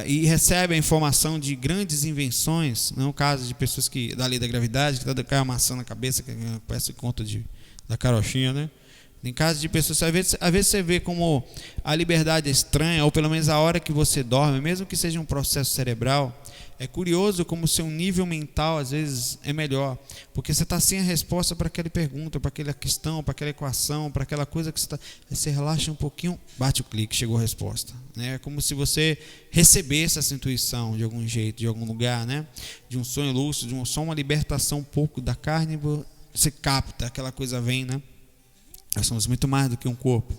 e recebem a informação de grandes invenções, não casos de pessoas que da lei da gravidade, que cai uma maçã na cabeça, que parece conta da carochinha, né? Em casos de pessoas, às vezes você vê como a liberdade é estranha, ou pelo menos a hora que você dorme, mesmo que seja um processo cerebral, é curioso como o seu nível mental às vezes é melhor, porque você está sem a resposta para aquela pergunta, para aquela questão, para aquela equação, para aquela coisa que você relaxa um pouquinho, bate o clique, chegou a resposta, né? É como se você recebesse essa intuição de algum jeito, de algum lugar, né? De um sonho lúcido, só uma libertação um pouco da carne, você capta, aquela coisa vem, né? Nós somos muito mais do que um corpo.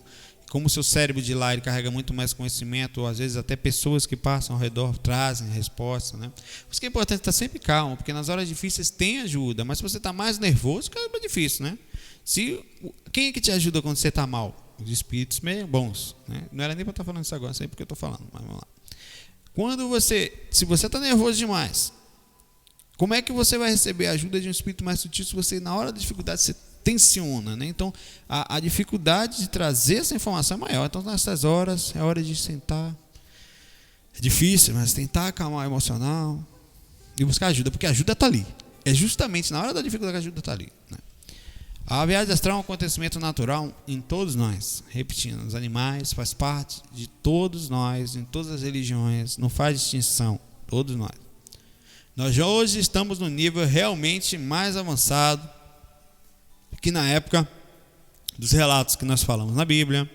como o seu cérebro de lá ele carrega muito mais conhecimento, ou às vezes até pessoas que passam ao redor trazem a resposta, né? Por isso que é importante estar sempre calmo, porque nas horas difíceis tem ajuda, mas se você está mais nervoso, fica mais difícil, né? Quem é que te ajuda quando você está mal? Os espíritos meio bons, né? Não era nem para estar falando isso agora, sei porque eu estou falando, mas vamos lá. Se você está nervoso demais, como é que você vai receber a ajuda de um espírito mais sutil se você, na hora da dificuldade, você tensiona, né? Então, a dificuldade de trazer essa informação é maior. Então, nessas horas, é hora de sentar. É difícil, mas tentar acalmar o emocional e buscar ajuda, porque a ajuda está ali. É justamente na hora da dificuldade que a ajuda está ali, né? A viagem astral é um acontecimento natural em todos nós. Repetindo, os animais faz parte de todos nós, em todas as religiões, não faz distinção, todos nós. Nós hoje estamos no nível realmente mais avançado que na época dos relatos que nós falamos na Bíblia,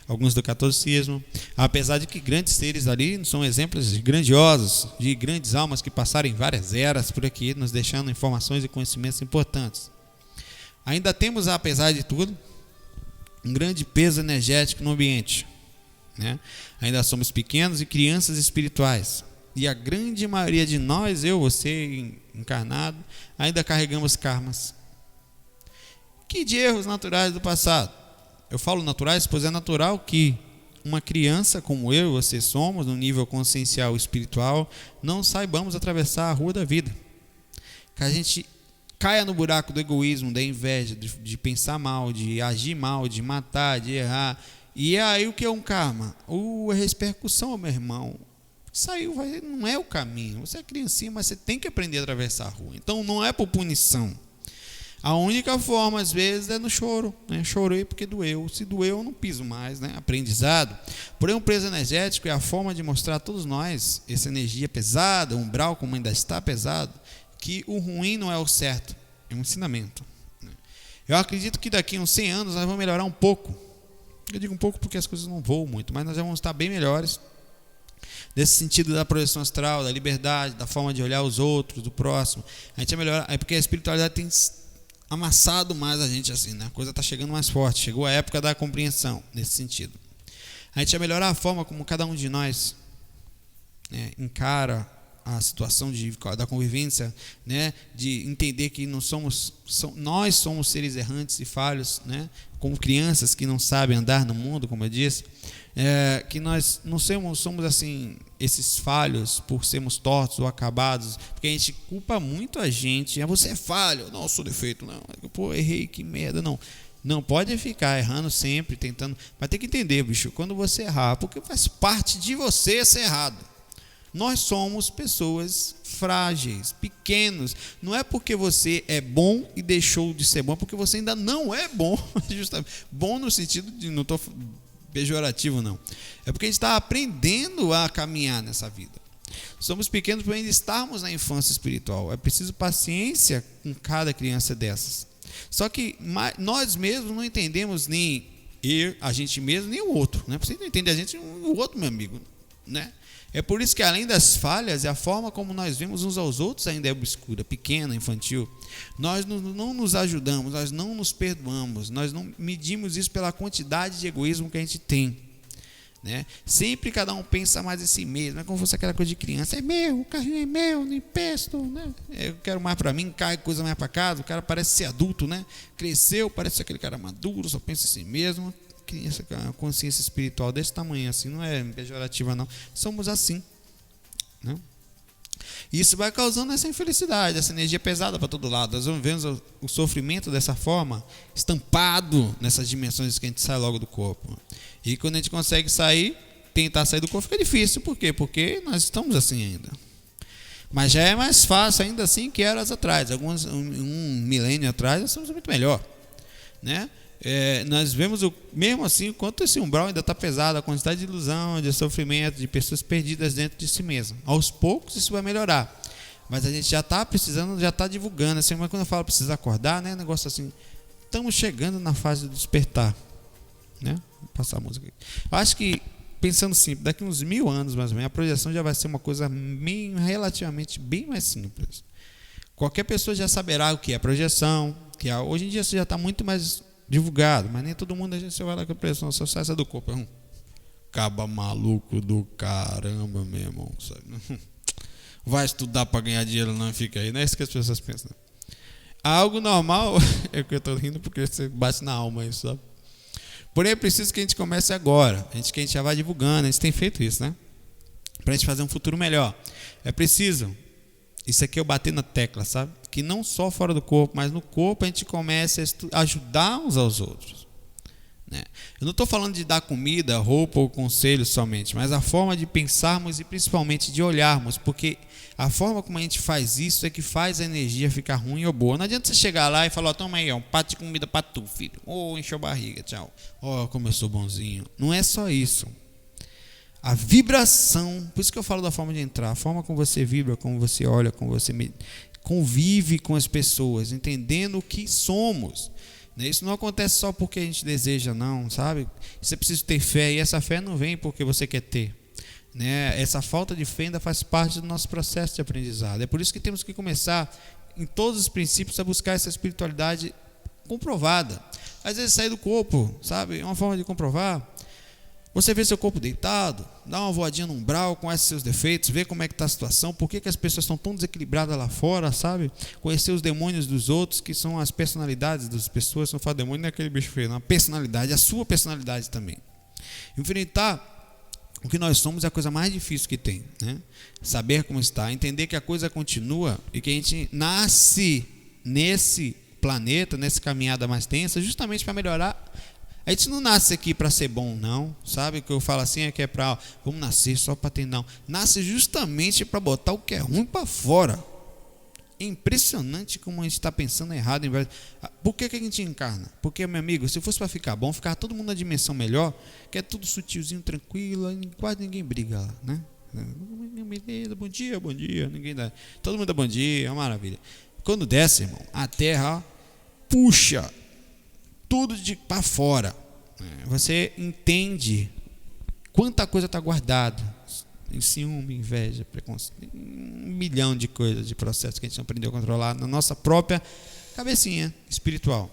alguns do catolicismo, apesar de que grandes seres ali são exemplos grandiosos, de grandes almas que passaram em várias eras por aqui, nos deixando informações e conhecimentos importantes. Ainda temos, apesar de tudo, um grande peso energético no ambiente, né? Ainda somos pequenos e crianças espirituais. E a grande maioria de nós, eu, você, encarnado, ainda carregamos karmas. Que de erros naturais do passado? Eu falo naturais, pois é natural que uma criança como eu e você somos, no nível consciencial e espiritual, não saibamos atravessar a rua da vida. Que a gente caia no buraco do egoísmo, da inveja, de pensar mal, de agir mal, de matar, de errar. E aí o que é um karma? A repercussão, meu irmão. Saiu, não é o caminho. Você é criancinha, mas você tem que aprender a atravessar a rua. Então não é por punição. A única forma, às vezes, é no choro, né? Chorei porque doeu. Se doeu, eu não piso mais, né? Aprendizado. Porém, um peso energético é a forma de mostrar a todos nós essa energia pesada, o umbral como ainda está pesado, que o ruim não é o certo, é um ensinamento. Eu acredito que daqui a uns 100 anos nós vamos melhorar um pouco. Eu digo um pouco porque as coisas não voam muito, mas nós já vamos estar bem melhores. Nesse sentido da projeção astral, da liberdade, da forma de olhar os outros, do próximo. A gente vai melhorar, é porque a espiritualidade tem amassado mais a gente assim, né? A coisa está chegando mais forte, chegou a época da compreensão nesse sentido. A gente vai melhorar a forma como cada um de nós, né, encara a situação da convivência, né, de entender que nós somos seres errantes e falhos, né, como crianças que não sabem andar no mundo, como eu disse, que nós não somos assim, esses falhos por sermos tortos ou acabados, porque a gente culpa muito a gente. Você é falho, não, eu sou defeito, não, pô, errei, que merda, não pode ficar errando sempre, tentando, mas tem que entender, bicho, quando você errar, porque faz parte de você ser errado. Nós somos pessoas frágeis, pequenos. Não é porque você é bom e deixou de ser bom, porque você ainda não é bom. Justamente. Bom no sentido de, não estou pejorativo, não. É porque a gente está aprendendo a caminhar nessa vida. Somos pequenos por ainda estarmos na infância espiritual. É preciso paciência com cada criança dessas. Só que nós mesmos não entendemos nem a gente mesmo, nem o outro. Né? Você não entende a gente, o outro, meu amigo, né? É por isso que, além das falhas, a forma como nós vemos uns aos outros ainda é obscura, pequena, infantil. Nós não nos ajudamos, nós não nos perdoamos, nós não medimos isso pela quantidade de egoísmo que a gente tem, né? Sempre cada um pensa mais em si mesmo, é como se fosse aquela coisa de criança, é meu, o carrinho é meu, não empresto, né? Eu quero mais para mim, cai coisa mais para casa, o cara parece ser adulto, né? Cresceu, parece aquele cara maduro, só pensa em si mesmo. A consciência espiritual desse tamanho assim, não é pejorativa não, somos assim, né? Isso vai causando essa infelicidade, essa energia pesada para todo lado. Nós vamos vendo o sofrimento dessa forma estampado nessas dimensões que a gente sai logo do corpo, e quando a gente consegue tentar sair do corpo, fica difícil. Por quê? Porque nós estamos assim ainda, mas já é mais fácil ainda assim que eras atrás, um milênio atrás nós somos muito melhor, né? Nós vemos mesmo assim, quanto esse umbral ainda está pesado, a quantidade de ilusão, de sofrimento, de pessoas perdidas dentro de si mesmo. Aos poucos isso vai melhorar, mas a gente já está precisando, já está divulgando assim. Mas quando eu falo precisa acordar, né, negócio assim, estamos chegando na fase do despertar, né? Vou passar a música aqui. Eu acho que, pensando simples, daqui uns 1000 anos mais ou menos, a projeção já vai ser uma coisa relativamente bem mais simples. Qualquer pessoa já saberá o que é projeção, hoje em dia você já está muito mais divulgado, mas nem todo mundo a gente vai lá com a pressão, só sai do corpo. Caba maluco do caramba, meu irmão, sabe? Vai estudar para ganhar dinheiro, não fica aí. Não é isso que as pessoas pensam. Algo normal, é que eu estou rindo porque você bate na alma isso, sabe? Porém, é preciso que a gente comece agora. Que a gente já vai divulgando, a gente tem feito isso, né? Para a gente fazer um futuro melhor. É preciso, isso aqui eu bater na tecla, sabe? Que não só fora do corpo, mas no corpo a gente comece a ajudar uns aos outros. Né? Eu não estou falando de dar comida, roupa ou conselho somente, mas a forma de pensarmos e principalmente de olharmos, porque a forma como a gente faz isso é que faz a energia ficar ruim ou boa. Não adianta você chegar lá e falar, toma aí, um prato de comida para tu, filho. Encheu a barriga, tchau. Como eu sou bonzinho. Não é só isso. A vibração, por isso que eu falo da forma de entrar, a forma como você vibra, como você olha, como você convive com as pessoas, entendendo o que somos. Isso não acontece só porque a gente deseja, não, sabe? Você precisa ter fé, e essa fé não vem porque você quer ter. Né? Essa falta de fé ainda faz parte do nosso processo de aprendizado. É por isso que temos que começar, em todos os princípios, a buscar essa espiritualidade comprovada. Às vezes sair do corpo, sabe? É uma forma de comprovar. Você vê seu corpo deitado, dá uma voadinha no umbral, conhece seus defeitos, vê como é que está a situação, por que as pessoas estão tão desequilibradas lá fora, sabe? Conhecer os demônios dos outros, que são as personalidades das pessoas. Não fala demônio, não é aquele bicho feio, não. A personalidade, a sua personalidade também. Enfrentar o que nós somos é a coisa mais difícil que tem, né? Saber como está, entender que a coisa continua e que a gente nasce nesse planeta, nessa caminhada mais tensa, justamente para melhorar. A gente não nasce aqui para ser bom, não. Sabe o que eu falo assim? É que é para, vamos nascer só para ter, não. Nasce justamente para botar o que é ruim para fora. É impressionante como a gente está pensando errado. Por que a gente encarna? Porque, meu amigo, se fosse para ficar bom, ficava todo mundo na dimensão melhor, que é tudo sutilzinho, tranquilo, quase ninguém briga lá, né? Bom dia, bom dia. Ninguém dá. Todo mundo dá bom dia, é uma maravilha. Quando desce, irmão, a terra puxa tudo para fora. Você entende quanta coisa está guardada em ciúme, inveja, preconceito, 1 milhão de coisas, de processos que a gente não aprendeu a controlar na nossa própria cabecinha espiritual.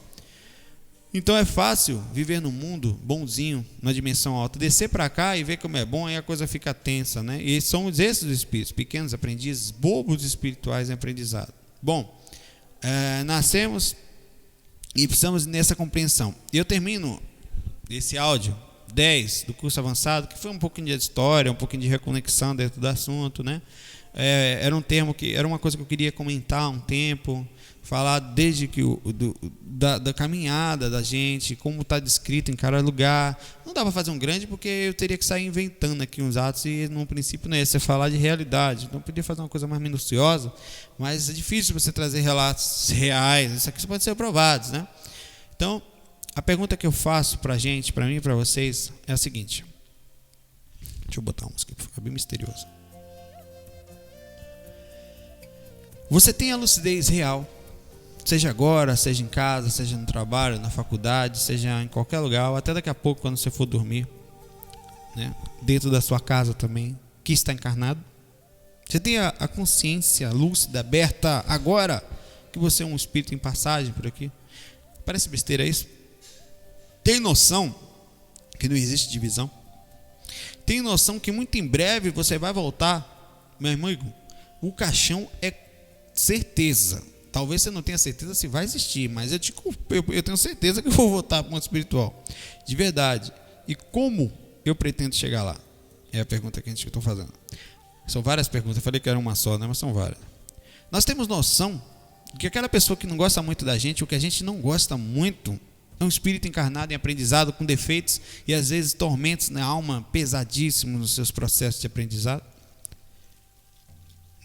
Então é fácil viver no mundo bonzinho, na dimensão alta, descer para cá e ver como é bom, aí a coisa fica tensa, né? E somos esses os espíritos, pequenos aprendizes, bobos espirituais em aprendizado. Bom, nascemos e precisamos nessa compreensão. E eu termino esse áudio 10 do curso avançado, que foi um pouquinho de história, um pouquinho de reconexão dentro do assunto, né? Era um termo que era uma coisa que eu queria comentar há um tempo, falar desde que da caminhada da gente, como está descrito em cada lugar. Não dá para fazer um grande porque eu teria que sair inventando aqui uns atos e no princípio não ia ser falar de realidade. Então eu podia fazer uma coisa mais minuciosa, mas é difícil você trazer relatos reais. Isso aqui pode ser provados, né? Então a pergunta que eu faço para a gente, para mim e para vocês é a seguinte. Deixa eu botar uma música para ficar bem misterioso. Você tem a lucidez real, seja agora, seja em casa, seja no trabalho, na faculdade, seja em qualquer lugar, ou até daqui a pouco quando você for dormir, né? Dentro da sua casa também, que está encarnado. Você tem a consciência lúcida, aberta agora, que você é um espírito em passagem por aqui. Parece besteira isso? Tem noção que não existe divisão? Tem noção que muito em breve você vai voltar? Meu amigo, o caixão é certeza. Talvez você não tenha certeza se vai existir, mas eu tenho certeza que eu vou voltar para o mundo espiritual. De verdade. E como eu pretendo chegar lá? É a pergunta que estou fazendo. São várias perguntas. Eu falei que era uma só, né? Mas são várias. Nós temos noção que aquela pessoa que não gosta muito da gente, o que a gente não gosta muito, é um espírito encarnado em aprendizado com defeitos e às vezes tormentos na alma pesadíssimos nos seus processos de aprendizado.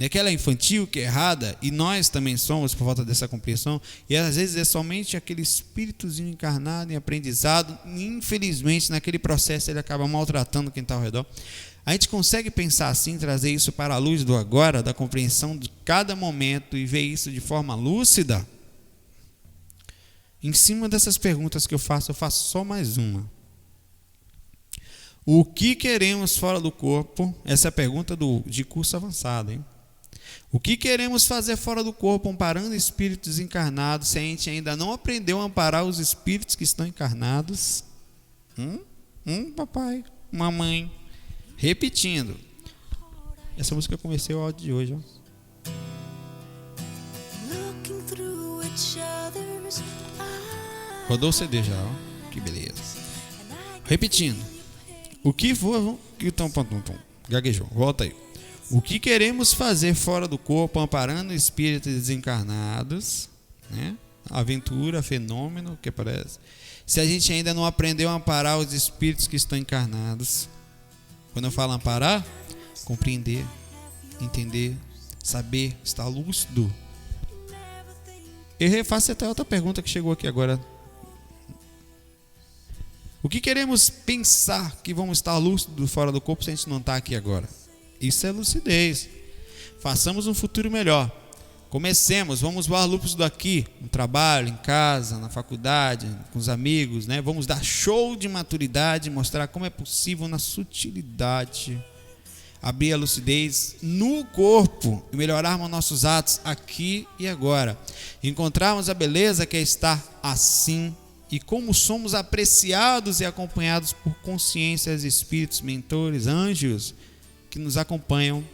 Que ela é infantil, que é errada, e nós também somos por falta dessa compreensão, e às vezes é somente aquele espíritozinho encarnado em aprendizado, e infelizmente naquele processo ele acaba maltratando quem está ao redor. A gente consegue pensar assim, trazer isso para a luz do agora, da compreensão de cada momento e ver isso de forma lúcida? Em cima dessas perguntas que eu faço só mais uma. O que queremos fora do corpo? Essa é a pergunta de curso avançado, hein? O que queremos fazer fora do corpo, amparando espíritos encarnados, se a gente ainda não aprendeu a amparar os espíritos que estão encarnados? Papai, mamãe. Repetindo. Essa música eu comecei o áudio de hoje, ó. looking through each other's eyes. Rodou o CD já, ó. Que beleza. Repetindo. O que for... Gaguejou. Volta aí. O que queremos fazer fora do corpo, amparando espíritos desencarnados, né? Aventura, fenômeno, que parece. Se a gente ainda não aprendeu a amparar os espíritos que estão encarnados. Quando eu falo amparar, compreender, entender, saber, estar lúcido. Eu refaço até outra pergunta que chegou aqui agora. O que queremos pensar que vamos estar lúcidos fora do corpo se a gente não está aqui agora? Isso é lucidez. Façamos um futuro melhor. Comecemos, vamos voar lúcido aqui, no trabalho, em casa, na faculdade, com os amigos, né? Vamos dar show de maturidade, mostrar como é possível na sutilidade abrir a lucidez no corpo e melhorarmos nossos atos aqui e agora. Encontrarmos a beleza que é estar assim e como somos apreciados e acompanhados por consciências, espíritos, mentores, anjos que nos acompanham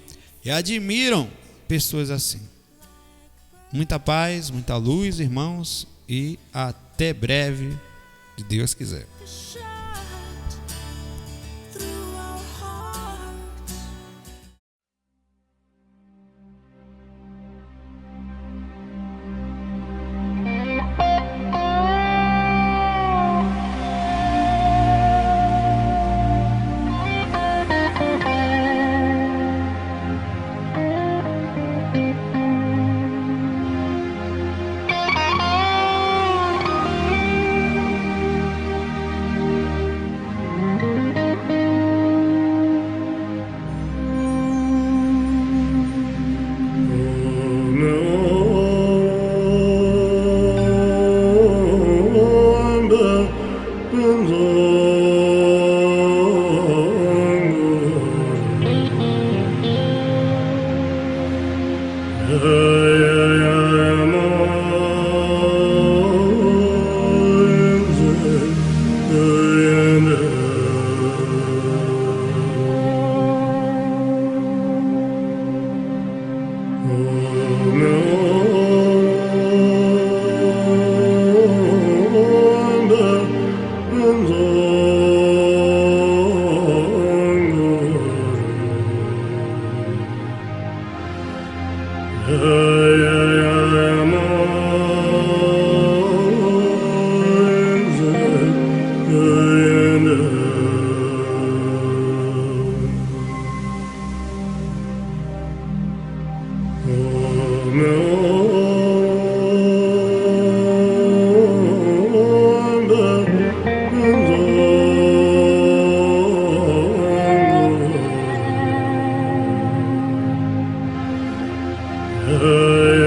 e admiram pessoas assim. Muita paz, muita luz, irmãos, e até breve, se Deus quiser. Shot through our hearts. Hey